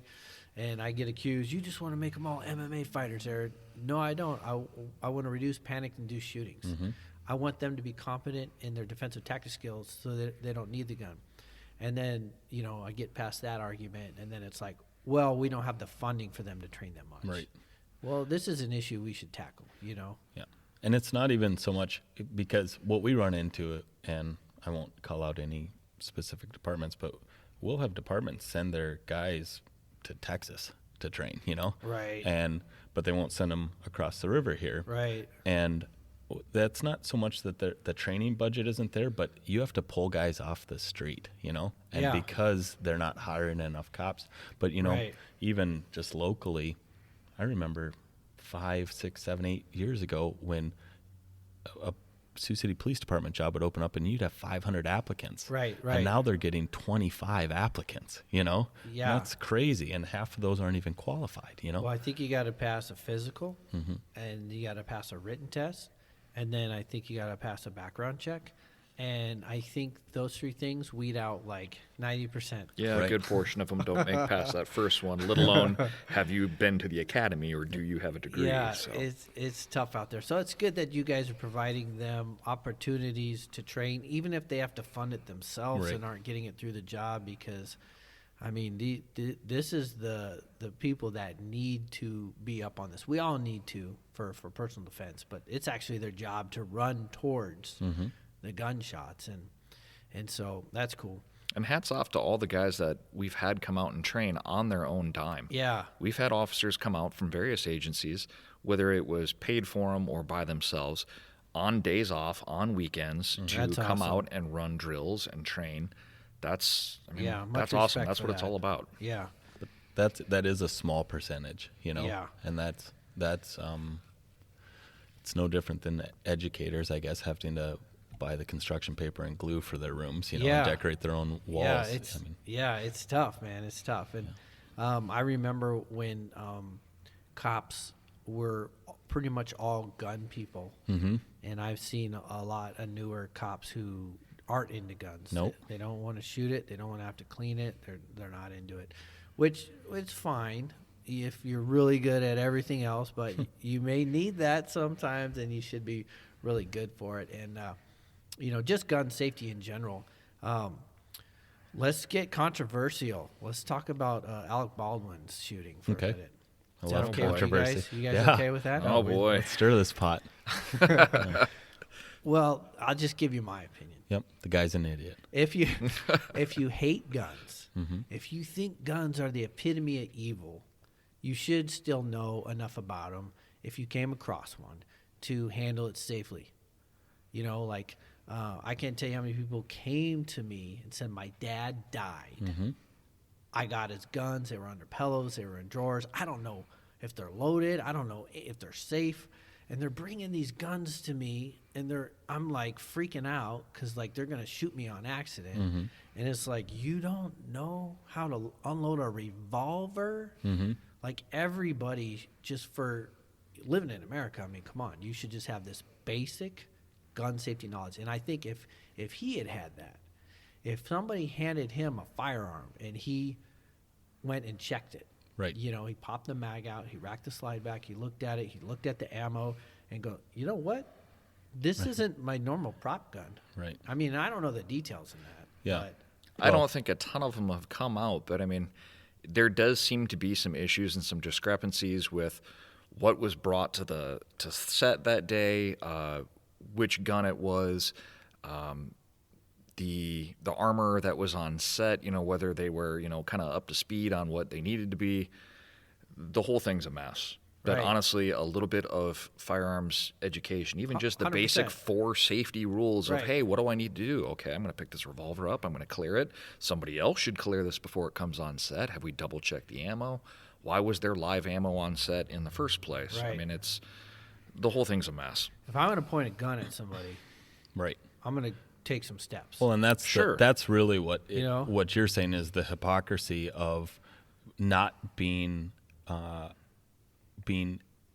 and I get accused, you just want to make them all MMA fighters, Eric. No, I don't. I want to reduce panic-induced shootings. Mm-hmm. I want them to be competent in their defensive tactics skills so that they don't need the gun. And then, I get past that argument, and then it's like, well, we don't have the funding for them to train that much. Right. Well, this is an issue we should tackle, Yeah. And it's not even so much because what we run into, and I won't call out any specific departments, but we'll have departments send their guys to Texas to train, Right. But they won't send them across the river here. Right. And that's not so much that the training budget isn't there, but you have to pull guys off the street, and Yeah. because they're not hiring enough cops. But, Right. even just locally, I remember 5, 6, 7, 8 years ago when a Sioux City Police Department job would open up and you'd have 500 applicants. Right. And now they're getting 25 applicants, Yeah. And that's crazy. And half of those aren't even qualified, Well, I think you got to pass a physical, Mm-hmm. and you got to pass a written test, and then I think you got to pass a background check. And I think those three things weed out like 90%. Yeah, Right. a good portion of them don't make past that first one, let alone have you been to the academy or do you have a degree? Yeah, So. it's tough out there. So it's good that you guys are providing them opportunities to train, even if they have to fund it themselves Right. and aren't getting it through the job, because, this is the people that need to be up on this. We all need to for personal defense, but it's actually their job to run towards Mm-hmm. the gunshots, and so that's cool. And hats off to all the guys that we've had come out and train on their own dime. Yeah. We've had officers come out from various agencies, whether it was paid for them or by themselves, on days off, on weekends, to That's come awesome. out and run drills and train. That's Much that's awesome. respect That's for what it's that. all about. Yeah. That is a small percentage, Yeah. And that's it's no different than educators, I guess, having to buy the construction paper and glue for their rooms, Yeah. and decorate their own walls. It's tough, man. It's tough. And I remember when cops were pretty much all gun people, Mm-hmm. and I've seen a lot of newer cops who aren't into guns. Nope. They don't want to shoot it. They don't want to have to clean it. They're not into it, which it's fine if you're really good at everything else, but you may need that sometimes, and you should be really good for it. And just gun safety in general. Let's get controversial. Let's talk about Alec Baldwin's shooting for Okay. a minute. I Is that love okay with you controversy. guys? You guys Yeah. okay with that? Oh, boy. Let's stir this pot. Well, I'll just give you my opinion. Yep, the guy's an idiot. If you hate guns, Mhm. if you think guns are the epitome of evil, you should still know enough about them if you came across one to handle it safely. I can't tell you how many people came to me and said, my dad died. Mhm. I got his guns. They were under pillows. They were in drawers. I don't know if they're loaded. I don't know if they're safe. And they're bringing these guns to me, and I'm like freaking out because they're gonna shoot me on accident. Mhm. And it's like, you don't know how to unload a revolver. Mhm. Like, everybody, just for living in America, come on, you should just have this basic gun safety knowledge. And I think if he had that, if somebody handed him a firearm and he went and checked it, Right. he popped the mag out, he racked the slide back, he looked at it, he looked at the ammo, and go, you know what? This isn't my normal prop gun. Right. I don't know the details in that. Yeah. I don't think a ton of them have come out, but I mean, there does seem to be some issues and some discrepancies with what was brought to set that day, which gun it was, the armor that was on set, whether they were, kind of up to speed on what they needed to be. The whole thing's a mess. But Right. honestly, a little bit of firearms education, even just the 100%. basic 4 safety rules of, Right. hey, what do I need to do? Okay, I'm going to pick this revolver up. I'm going to clear it. Somebody else should clear this before it comes on set. Have we double-checked the ammo? Why was there live ammo on set in the first place? I Right. mean, the whole thing's a mess. If I'm going to point a gun at somebody, Right. I'm going to take some steps. Well, and that's Sure. that's really what what you're saying is the hypocrisy of not being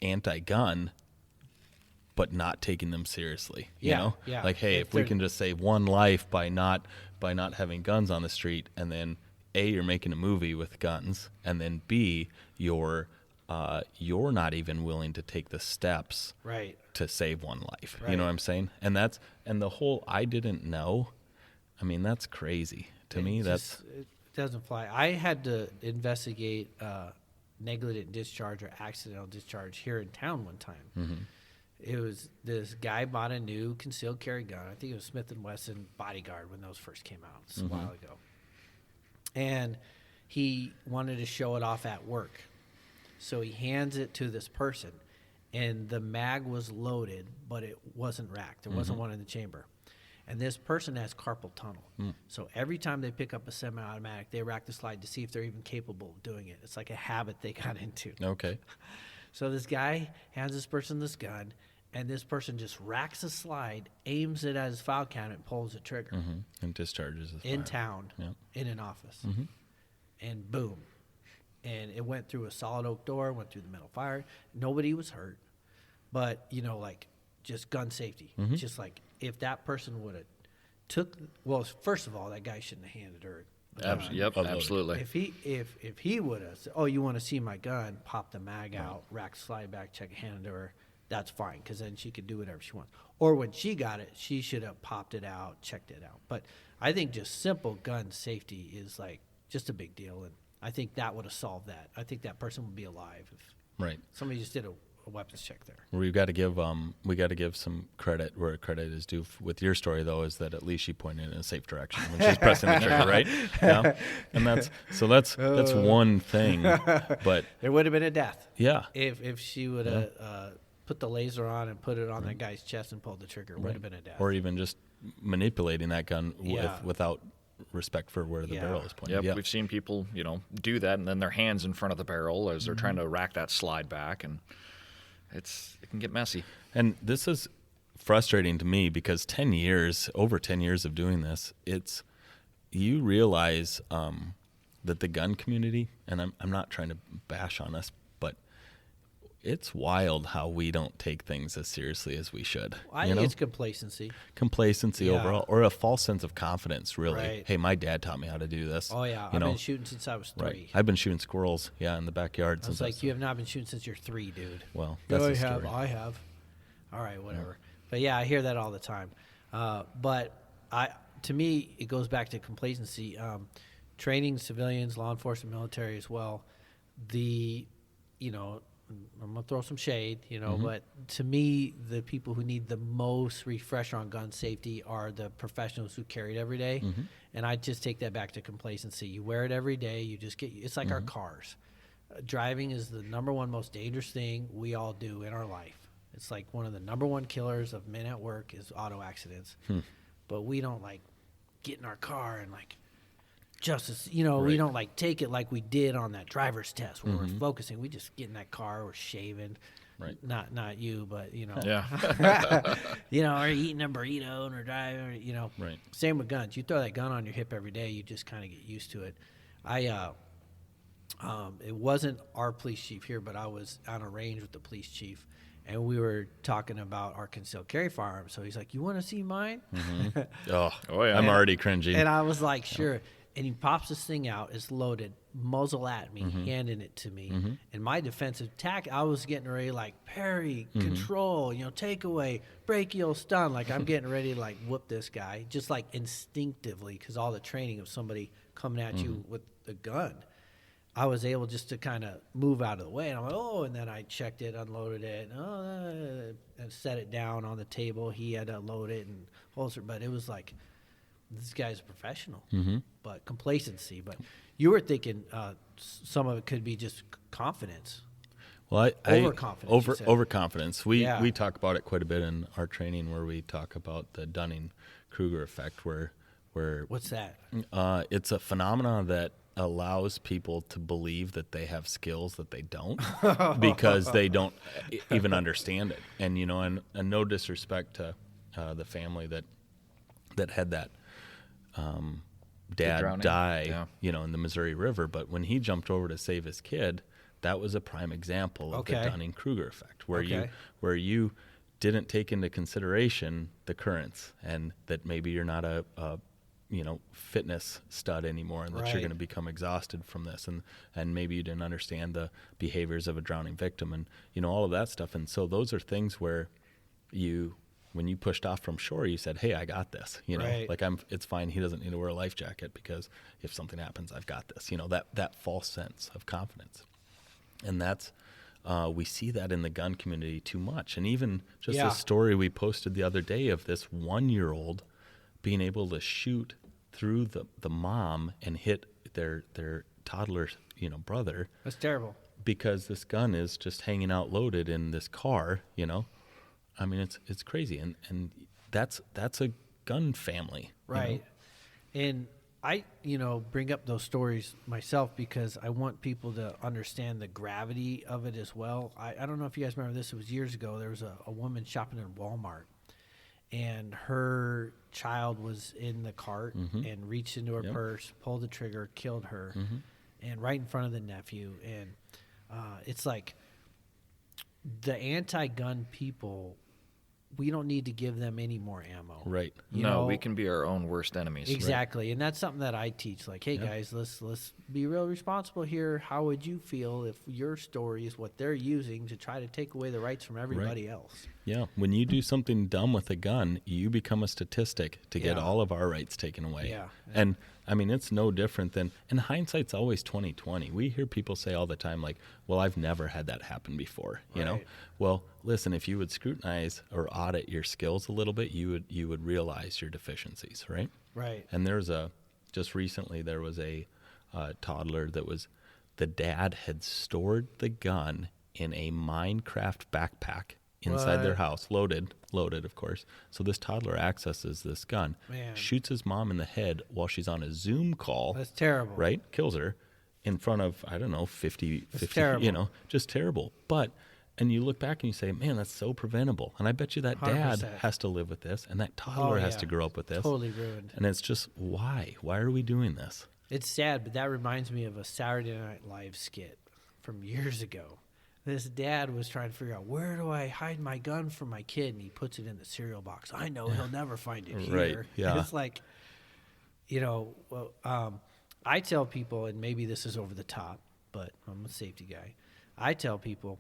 anti-gun, but not taking them seriously. You Yeah, know, yeah. like, hey, If if we they're- can just save one life by not having guns on the street, and then A, you're making a movie with guns, and then B, you're not even willing to take the steps right. to save one life. You Right. know what I'm saying? And the whole I didn't know. I mean, that's crazy to me. It doesn't fly. I had to investigate negligent discharge or accidental discharge here in town one time. Mm-hmm. It was this guy bought a new concealed carry gun. I think it was Smith & Wesson Bodyguard when those first came out. It's a while ago. And he wanted to show it off at work. So he hands it to this person, and the mag was loaded, but it wasn't racked. There wasn't one in the chamber. And this person has carpal tunnel. So every time they pick up a semi-automatic, they rack the slide to see if they're even capable of doing it. It's like a habit they got into. Okay. So this guy hands this person this gun, and this person just racks the slide, aims it at his file cabinet, and pulls the trigger And discharges the in fire. town, Yep. in an office. And boom. And it went through a solid oak door, went through the metal fire. Nobody was hurt. But, just gun safety. Just like if that person would have first of all, that guy shouldn't have handed her. Yep, Unloaded. absolutely. If he would have said, "Oh, you want to see my gun?" Pop the mag out, rack slide back, check it, hand it to her. That's fine, because then she could do whatever she wants. Or when she got it, she should have popped it out, checked it out. But I think just simple gun safety is like just a big deal, and I think that would have solved that. I think that person would be alive if Right. somebody just did a weapons check there. We've got to give some credit where credit is due. With your story, though, is that at least she pointed in a safe direction when she's pressing the trigger, right? Yeah, and that's one thing. But There would have been a death yeah, if she would have put the laser on and put it on that guy's chest and pulled the trigger. Would have been a death. or even just manipulating that gun Yeah. without respect for where the Yeah. barrel is pointed. Yep, Yeah, we've seen people, do that, and then their hands in front of the barrel as they're trying to rack that slide back, and it can get messy. and this is frustrating to me because over 10 years of doing this, you realize that the gun community, and I'm not trying to bash on us, but it's wild how we don't take things as seriously as we should. I think it's complacency. Complacency Yeah. overall, or a false sense of confidence, really. Right. Hey, my dad taught me how to do this. Oh yeah, I've been shooting since I was 3. Right. I've been shooting squirrels, in the backyard I was since like, you have not been shooting since you're 3, dude. Well, Yeah, that's I a have. story. I have. All right, whatever. But yeah, I hear that all the time. But to me, it goes back to complacency. Training civilians, law enforcement, military as well. I'm gonna throw some shade, but to me, the people who need the most refresher on gun safety are the professionals who carry it every day. And I just take that back to complacency. You wear it every day. You just it's like our cars. Driving is the number one most dangerous thing we all do in our life. It's like one of the number one killers of men at work is auto accidents. But we don't get in our car and justice, we don't take it like we did on that driver's test where we're focusing. We just get in that car, we're shaving. Right. Not you, but Yeah. or eating a burrito and we're driving, Right. Same with guns. You throw that gun on your hip every day, you just kind of get used to it. It wasn't our police chief here, but I was on a range with the police chief, and we were talking about our concealed carry firearms. So he's like, "You want to see mine?" Oh yeah. I'm already cringing. And I was like, "Sure." And he pops this thing out. It's loaded. muzzle at me, handing it to me. And my defensive tack, I was getting ready like parry, control, take away, brachial stun. Like I'm getting ready to like whoop this guy just like instinctively because all the training of somebody coming at you with a gun. I was able just to kind of move out of the way. And I'm like, oh, and then I checked it, unloaded it, and set it down on the table. He had to load it and holster. But it was like, this guy's a professional, but complacency. But you were thinking some of it could be just confidence. Well, Overconfidence. Overconfidence. We talk about it quite a bit in our training where we talk about the Dunning-Kruger effect where What's that? It's a phenomenon that allows people to believe that they have skills that they don't because they don't even understand it. And, and no disrespect to the family that had that dad die, in the Missouri River. But when he jumped over to save his kid, that was a prime example of the Dunning-Kruger effect where you didn't take into consideration the currents and that maybe you're not a fitness stud anymore and that you're going to become exhausted from this and maybe you didn't understand the behaviors of a drowning victim and all of that stuff. And so those are things where when you pushed off from shore, you said, hey, I got this, it's fine. He doesn't need to wear a life jacket because if something happens, I've got this, that false sense of confidence. And that's we see that in the gun community too much. And even just a story we posted the other day of this 1-year-old being able to shoot through the mom and hit their toddler, brother. That's terrible. Because this gun is just hanging out loaded in this car, I mean, it's crazy. And that's a gun family. Right. And I, bring up those stories myself because I want people to understand the gravity of it as well. I don't know if you guys remember this. It was years ago. There was a woman shopping in Walmart. And her child was in the cart and reached into her purse, pulled the trigger, killed her, and right in front of the nephew. And it's like the anti-gun people, we don't need to give them any more ammo. Right. We can be our own worst enemies. Exactly. Right. And that's something that I teach. Like, hey, guys, let's be real responsible here. How would you feel if your story is what they're using to try to take away the rights from everybody else? Yeah. When you do something dumb with a gun, you become a statistic to get all of our rights taken away. Yeah. And, I mean, it's no different than, and hindsight's always 20/20. We hear people say all the time, like, well, I've never had that happen before, you know? Well, listen, if you would scrutinize or audit your skills a little bit, you would realize your deficiencies, right? Right. And just recently there was a toddler that the dad had stored the gun in a Minecraft backpack inside their house, loaded, of course. So this toddler accesses this gun, shoots his mom in the head while she's on a Zoom call. That's terrible. Right? Kills her in front of, 50, terrible. Just terrible. And you look back and you say, man, that's so preventable. And I bet you that 100%. dad has to live with this, and that toddler has to grow up with this. Totally ruined. And it's just, why? Why are we doing this? It's sad, but that reminds me of a Saturday Night Live skit from years ago. This dad was trying to figure out, where do I hide my gun from my kid? And he puts it in the cereal box. I know he'll never find it here. Right, yeah. And it's like, I tell people, and maybe this is over the top, but I'm a safety guy. I tell people,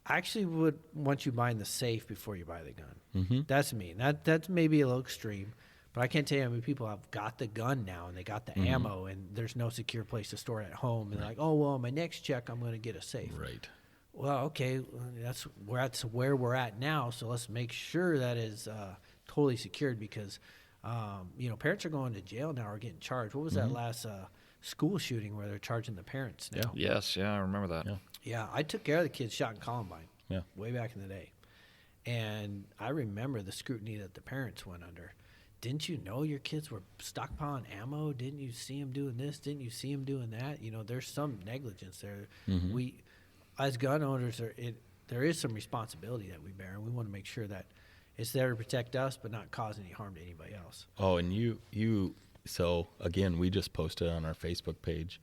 I actually would want you buying the safe before you buy the gun. Mm-hmm. That's me. That's maybe a little extreme, but I can't tell you how many people have got the gun now and they got the ammo and there's no secure place to store it at home. And they're like, oh, well, my next check, I'm going to get a safe. Right. Well, okay, that's where we're at now. So let's make sure that is totally secured because, parents are going to jail now or getting charged. What was that last school shooting where they're charging the parents now? Yeah. Yes, I remember that. Yeah, I took care of the kids shot in Columbine way back in the day. And I remember the scrutiny that the parents went under. Didn't you know your kids were stockpiling ammo? Didn't you see them doing this? Didn't you see them doing that? There's some negligence there. We, as gun owners, there is some responsibility that we bear, and we want to make sure that it's there to protect us but not cause any harm to anybody else. Oh, and so again, we just posted on our Facebook page,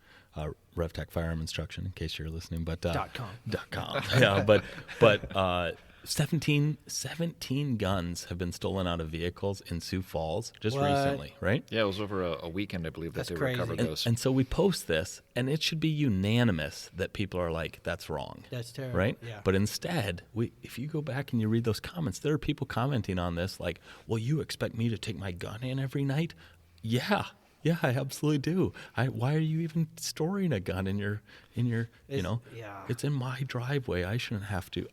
Rev Tac Firearm Instruction, in case you're listening, but .com. .com. Yeah, but 17 guns have been stolen out of vehicles in Sioux Falls just What? recently, right? Yeah, it was over a weekend, I believe, that That's they crazy. recovered those. And so we post this, and it should be unanimous that people are like, that's wrong. That's terrible. Right? Yeah. But instead, if you go back and you read those comments, there are people commenting on this like, well, you expect me to take my gun in every night? Yeah, I absolutely do. Why are you even storing a gun in your yeah. it's in my driveway. I shouldn't have to.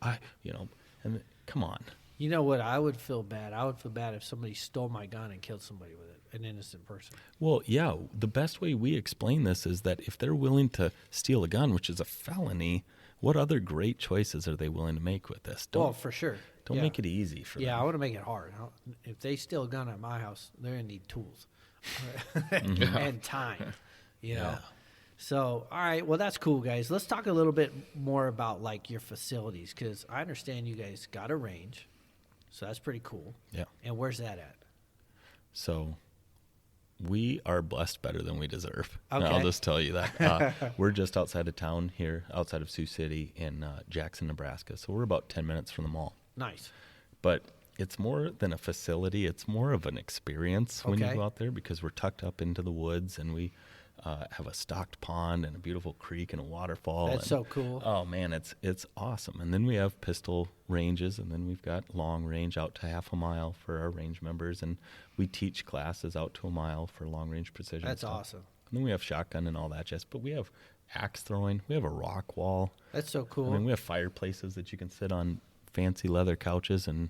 And come on. You know what? I would feel bad. I would feel bad if somebody stole my gun and killed somebody with it, an innocent person. Well, yeah, the best way we explain this is that if they're willing to steal a gun, which is a felony, what other great choices are they willing to make with this? Well, for sure. Don't make it easy for them. Yeah, I want to make it hard. If they steal a gun at my house, they're going to need tools and time, you know. Yeah. So, all right, well, that's cool, guys. Let's talk a little bit more about, like, your facilities, because I understand you guys got a range, so that's pretty cool. Yeah. And where's that at? So we are blessed better than we deserve. Okay. I'll just tell you that. We're just outside of town here, outside of Sioux City in Jackson, Nebraska. So we're about 10 minutes from the mall. Nice. But it's more than a facility. It's more of an experience when you Okay. go out there, because we're tucked up into the woods, and we have a stocked pond and a beautiful creek and a waterfall. That's so cool. Oh man, it's awesome. And then we have pistol ranges, and then we've got long range out to half a mile for our range members, and we teach classes out to a mile for long range precision. That's stuff. awesome. And then we have shotgun and all that jazz, but we have axe throwing. We have a rock wall. That's so cool. I mean, we have fireplaces that you can sit on, fancy leather couches, and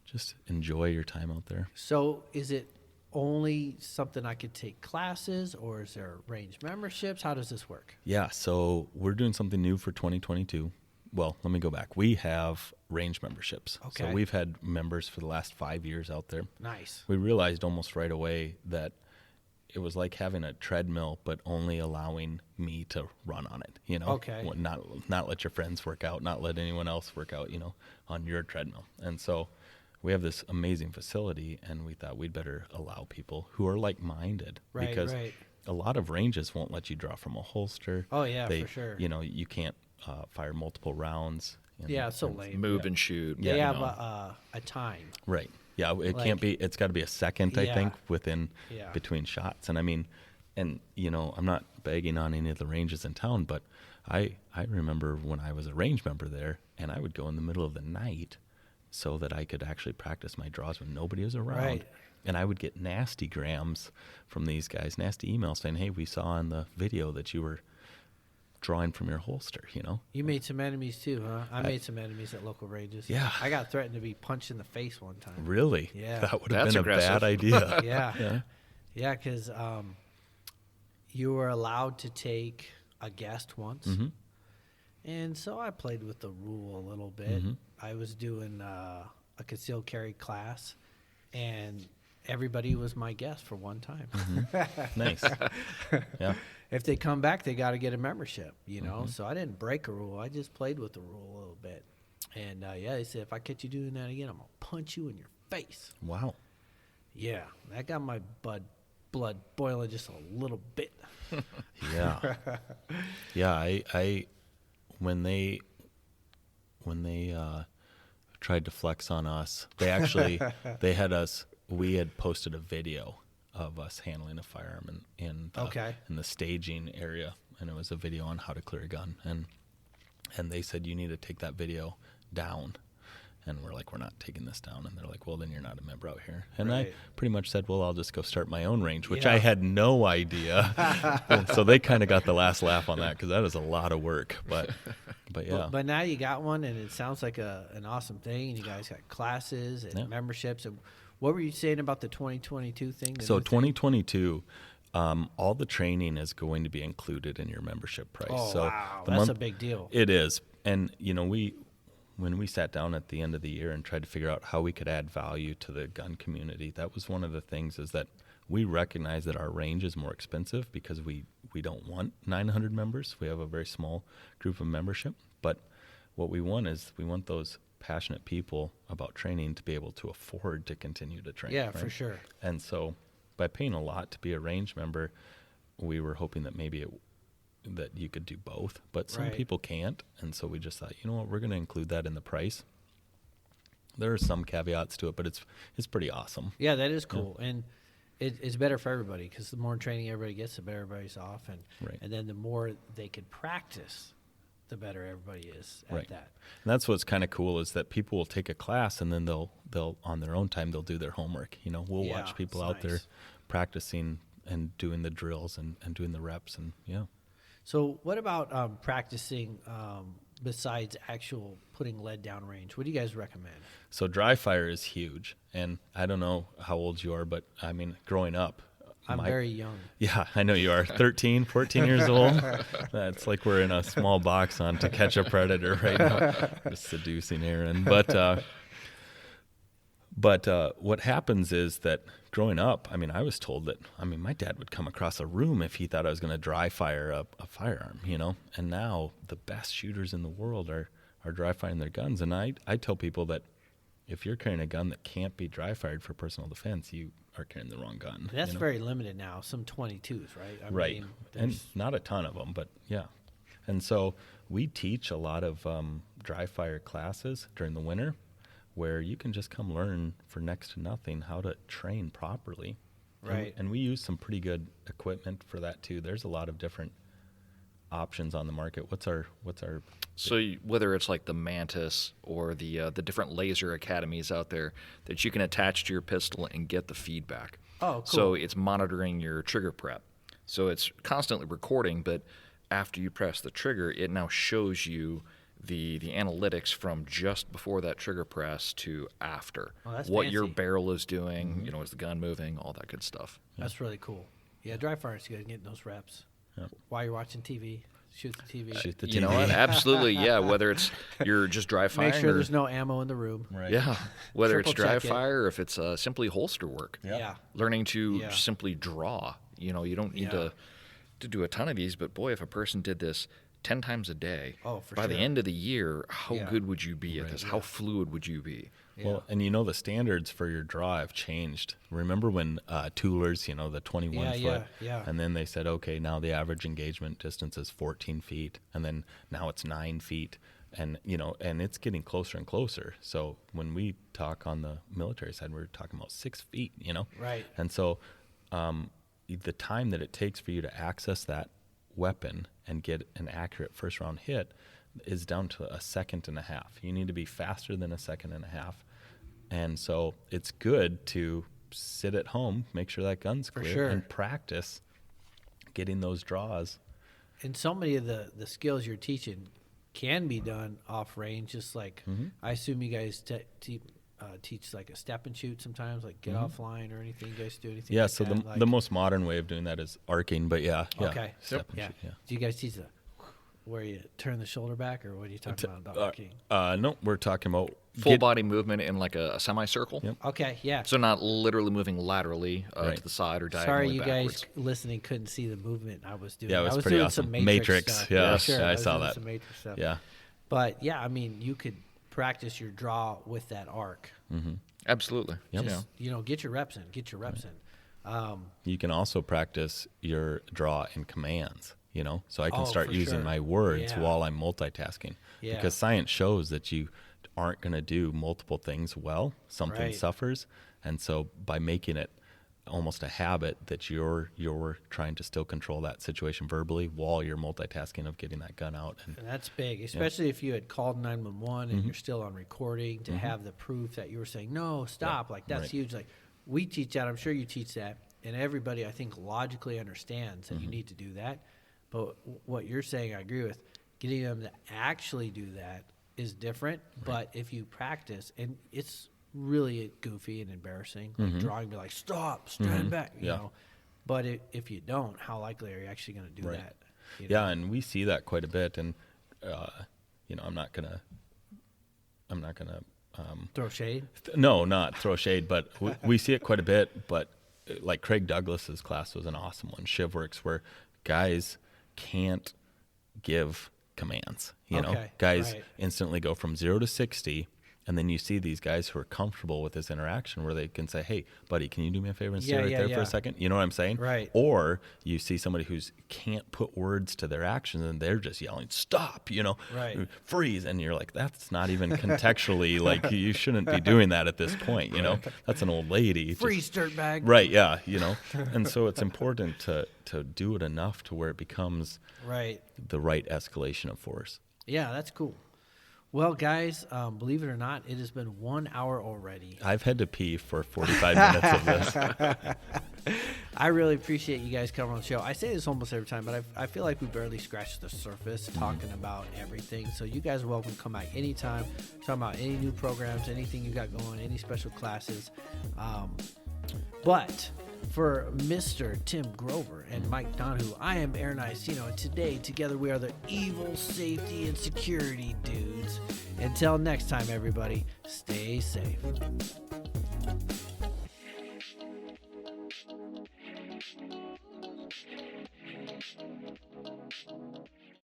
just enjoy your time out there. So is it only something I could take classes, or is there range memberships? How does this work? Yeah, so we're doing something new for 2022. Well, let me go back. We have range memberships. Okay. So we've had members for the last 5 years out there. Nice. We realized almost right away that it was like having a treadmill, but only allowing me to run on it, you know? Okay. Well, not let your friends work out, not let anyone else work out, on your treadmill. And so we have this amazing facility, and we thought we'd better allow people who are like-minded. Right, because right. a lot of ranges won't let you draw from a holster. Oh, yeah, for sure. You can't fire multiple rounds. Yeah, it's so lame. Move and shoot. They Yeah, have a time. Right. Yeah, it Like- can't be. It's got to be a second, I Yeah. think, within Yeah. between shots. And I mean, I'm not bagging on any of the ranges in town, but I remember when I was a range member there, and I would go in the middle of the night so that I could actually practice my draws when nobody was around. Right. And I would get nasty grams from these guys, nasty emails saying, "Hey, we saw in the video that you were drawing from your holster." You made some enemies too, huh? I made some enemies at local ranges. Yeah. I got threatened to be punched in the face one time. Really? Yeah. That would have That's been aggressive. a bad idea. Yeah. Yeah. Yeah, because you were allowed to take a guest once. Mm-hmm. And so I played with the rule a little bit. Mm-hmm. I was doing a concealed carry class, and everybody was my guest for one time. Nice. Yeah. If they come back, they got to get a membership, Mm-hmm. So I didn't break a rule. I just played with the rule a little bit. And, they said, if I catch you doing that again, I'm going to punch you in your face. Wow. Yeah, that got my blood boiling just a little bit. Yeah. Yeah, I when they tried to flex on us, they actually we had posted a video of us handling a firearm in the staging area, and it was a video on how to clear a gun, and they said, you need to take that video down. And we're like, we're not taking this down. And they're like, well, then you're not a member out here. And Right. I pretty much said, well, I'll just go start my own range, which Yeah. I had no idea. So they kind of got the last laugh on that, because that is a lot of work. But yeah. But now you got one, and it sounds like an awesome thing. And you guys got classes and Yeah. memberships. And what were you saying about the 2022 thing? the So new thing? 2022, all the training is going to be included in your membership price. Oh, so wow. the That's a month- big deal. It is. And, when we sat down at the end of the year and tried to figure out how we could add value to the gun community, that was one of the things, is that we recognize that our range is more expensive because we don't want 900 members. We have a very small group of membership. But what we want is we want those passionate people about training to be able to afford to continue to train. Yeah, right? for sure. And so by paying a lot to be a range member, we were hoping that maybe that you could do both, but some Right. people can't. And so we just thought, you know what, we're going to include that in the price. There are some caveats to it, but it's pretty awesome. Yeah, that is cool. And it's better for everybody because the more training everybody gets, the better everybody's off. And then the more they can practice, the better everybody is at that. And that's what's kind of cool is that people will take a class and then they'll on their own time, they'll do their homework. We'll watch people out there practicing and doing the drills and doing the reps and So what about practicing besides actual putting lead down range? What do you guys recommend? So dry fire is huge. And I don't know how old you are, but I mean, growing up, I'm very young. Yeah, I know you are. 13, 14 years old. It's like we're in a small box on To Catch a Predator right now. Just seducing Aaron. But what happens is that growing up, I mean, I was told that, my dad would come across a room if he thought I was going to dry fire a firearm, And now the best shooters in the world are dry firing their guns. And I tell people that if you're carrying a gun that can't be dry fired for personal defense, you are carrying the wrong gun. That's very limited now. Some 22s, right? Right. And not a ton of them, but yeah. And so we teach a lot of dry fire classes during the winter where you can just come learn for next to nothing how to train properly. Right. And we use some pretty good equipment for that too. There's a lot of different options on the market. What's our So whether it's like the Mantis or the different laser academies out there that you can attach to your pistol and get the feedback. Oh, cool. So it's monitoring your trigger prep. So it's constantly recording, but after you press the trigger, it now shows you the analytics from just before that trigger press to after. Oh, that's what fancy. your barrel is doing, is the gun moving, all that good stuff. That's really cool. Yeah, dry fire is good, getting those reps. Yeah. While you're watching TV, shoot the TV. Shoot the TV. You know what? Absolutely, yeah. Whether it's you're just dry firing. Make sure there's no ammo in the room. Right. Yeah. Whether Triple it's dry check it. fire or if it's simply holster work. Yep. Yeah. Learning to Yeah. simply draw. You don't need to do a ton of these, but boy, if a person did this 10 times a day, by the end of the year, how good would you be at this? How fluid would you be? Yeah. Well, and the standards for your draw have changed. Remember when toolers, the 21 foot, yeah. and then they said, okay, now the average engagement distance is 14 feet, and then now it's 9 feet, and and it's getting closer and closer. So when we talk on the military side, we're talking about 6 feet, Right. And so the time that it takes for you to access that weapon and get an accurate first round hit is down to a second and a half. You need to be faster than a second and a half. And so it's good to sit at home, make sure that gun's clear, and practice getting those draws. And so many of the skills you're teaching can be done off range, just like I assume you guys teach like a step and shoot sometimes, like get offline or anything. You guys do anything? Yeah, like so that? the most modern way of doing that is arcing, but Okay. Step and shoot, Do you guys teach where you turn the shoulder back, or what are you talking about arcing? No, we're talking about Full body movement in like a semicircle. Yep. Okay, yeah. So not literally moving laterally Right. to the side or Sorry, diagonally you backwards. guys listening couldn't see the movement I was doing. Yeah, it was I was pretty doing awesome. some Matrix, stuff. yeah, sure. yeah, I was saw doing that. Some Matrix stuff. Yeah. But yeah, you could practice your draw with that arc. Absolutely. Yep. Yeah. Get your reps in. Get your reps in. You can also practice your draw in commands, so I can start for using sure. my words Yeah. while I'm multitasking. Yeah. Because science shows that you aren't going to do multiple things well. Something Right. suffers. And so by making it almost a habit that you're trying to still control that situation verbally while you're multitasking of getting that gun out. And that's big, especially if you had called 911 and you're still on recording to have the proof that you were saying, no, stop. Like, that's Right. huge. Like, we teach that. I'm sure you teach that. And everybody, I think, logically understands that you need to do that. But what you're saying, I agree with. Getting them to actually do that is different. But if you practice, and it's really goofy and embarrassing, like drawing, be like, stop, stand back, you Yeah. know. But if you don't, how likely are you actually going to do Right. that? You Yeah, know? and we see that quite a bit. And, I'm not gonna Throw shade. No, not throw shade, but we see it quite a bit. But like Craig Douglas's class was an awesome one, ShivWorks, where guys can't give commands. Okay, Guys right. instantly go from 0 to 60 And then you see these guys who are comfortable with this interaction where they can say, hey, buddy, can you do me a favor and stay there for a second? You know what I'm saying? Right. Or you see somebody who can't put words to their actions and they're just yelling, stop, Right. freeze. And you're like, that's not even contextually, like you shouldn't be doing that at this point, That's an old lady. Freeze, dirtbag. Right, yeah, And so it's important to do it enough to where it becomes the right escalation of force. Yeah, that's cool. Well, guys, believe it or not, it has been 1 hour already. I've had to pee for 45 minutes of this. I really appreciate you guys coming on the show. I say this almost every time, but I feel like we barely scratched the surface talking about everything. So you guys are welcome to come back anytime, talk about any new programs, anything you got going, any special classes. But for Mr. Tim Grover and Mike Donahue, I am Aaron Icino, and today, together, we are the Evil Safety and Security Dudes. Until next time, everybody, stay safe.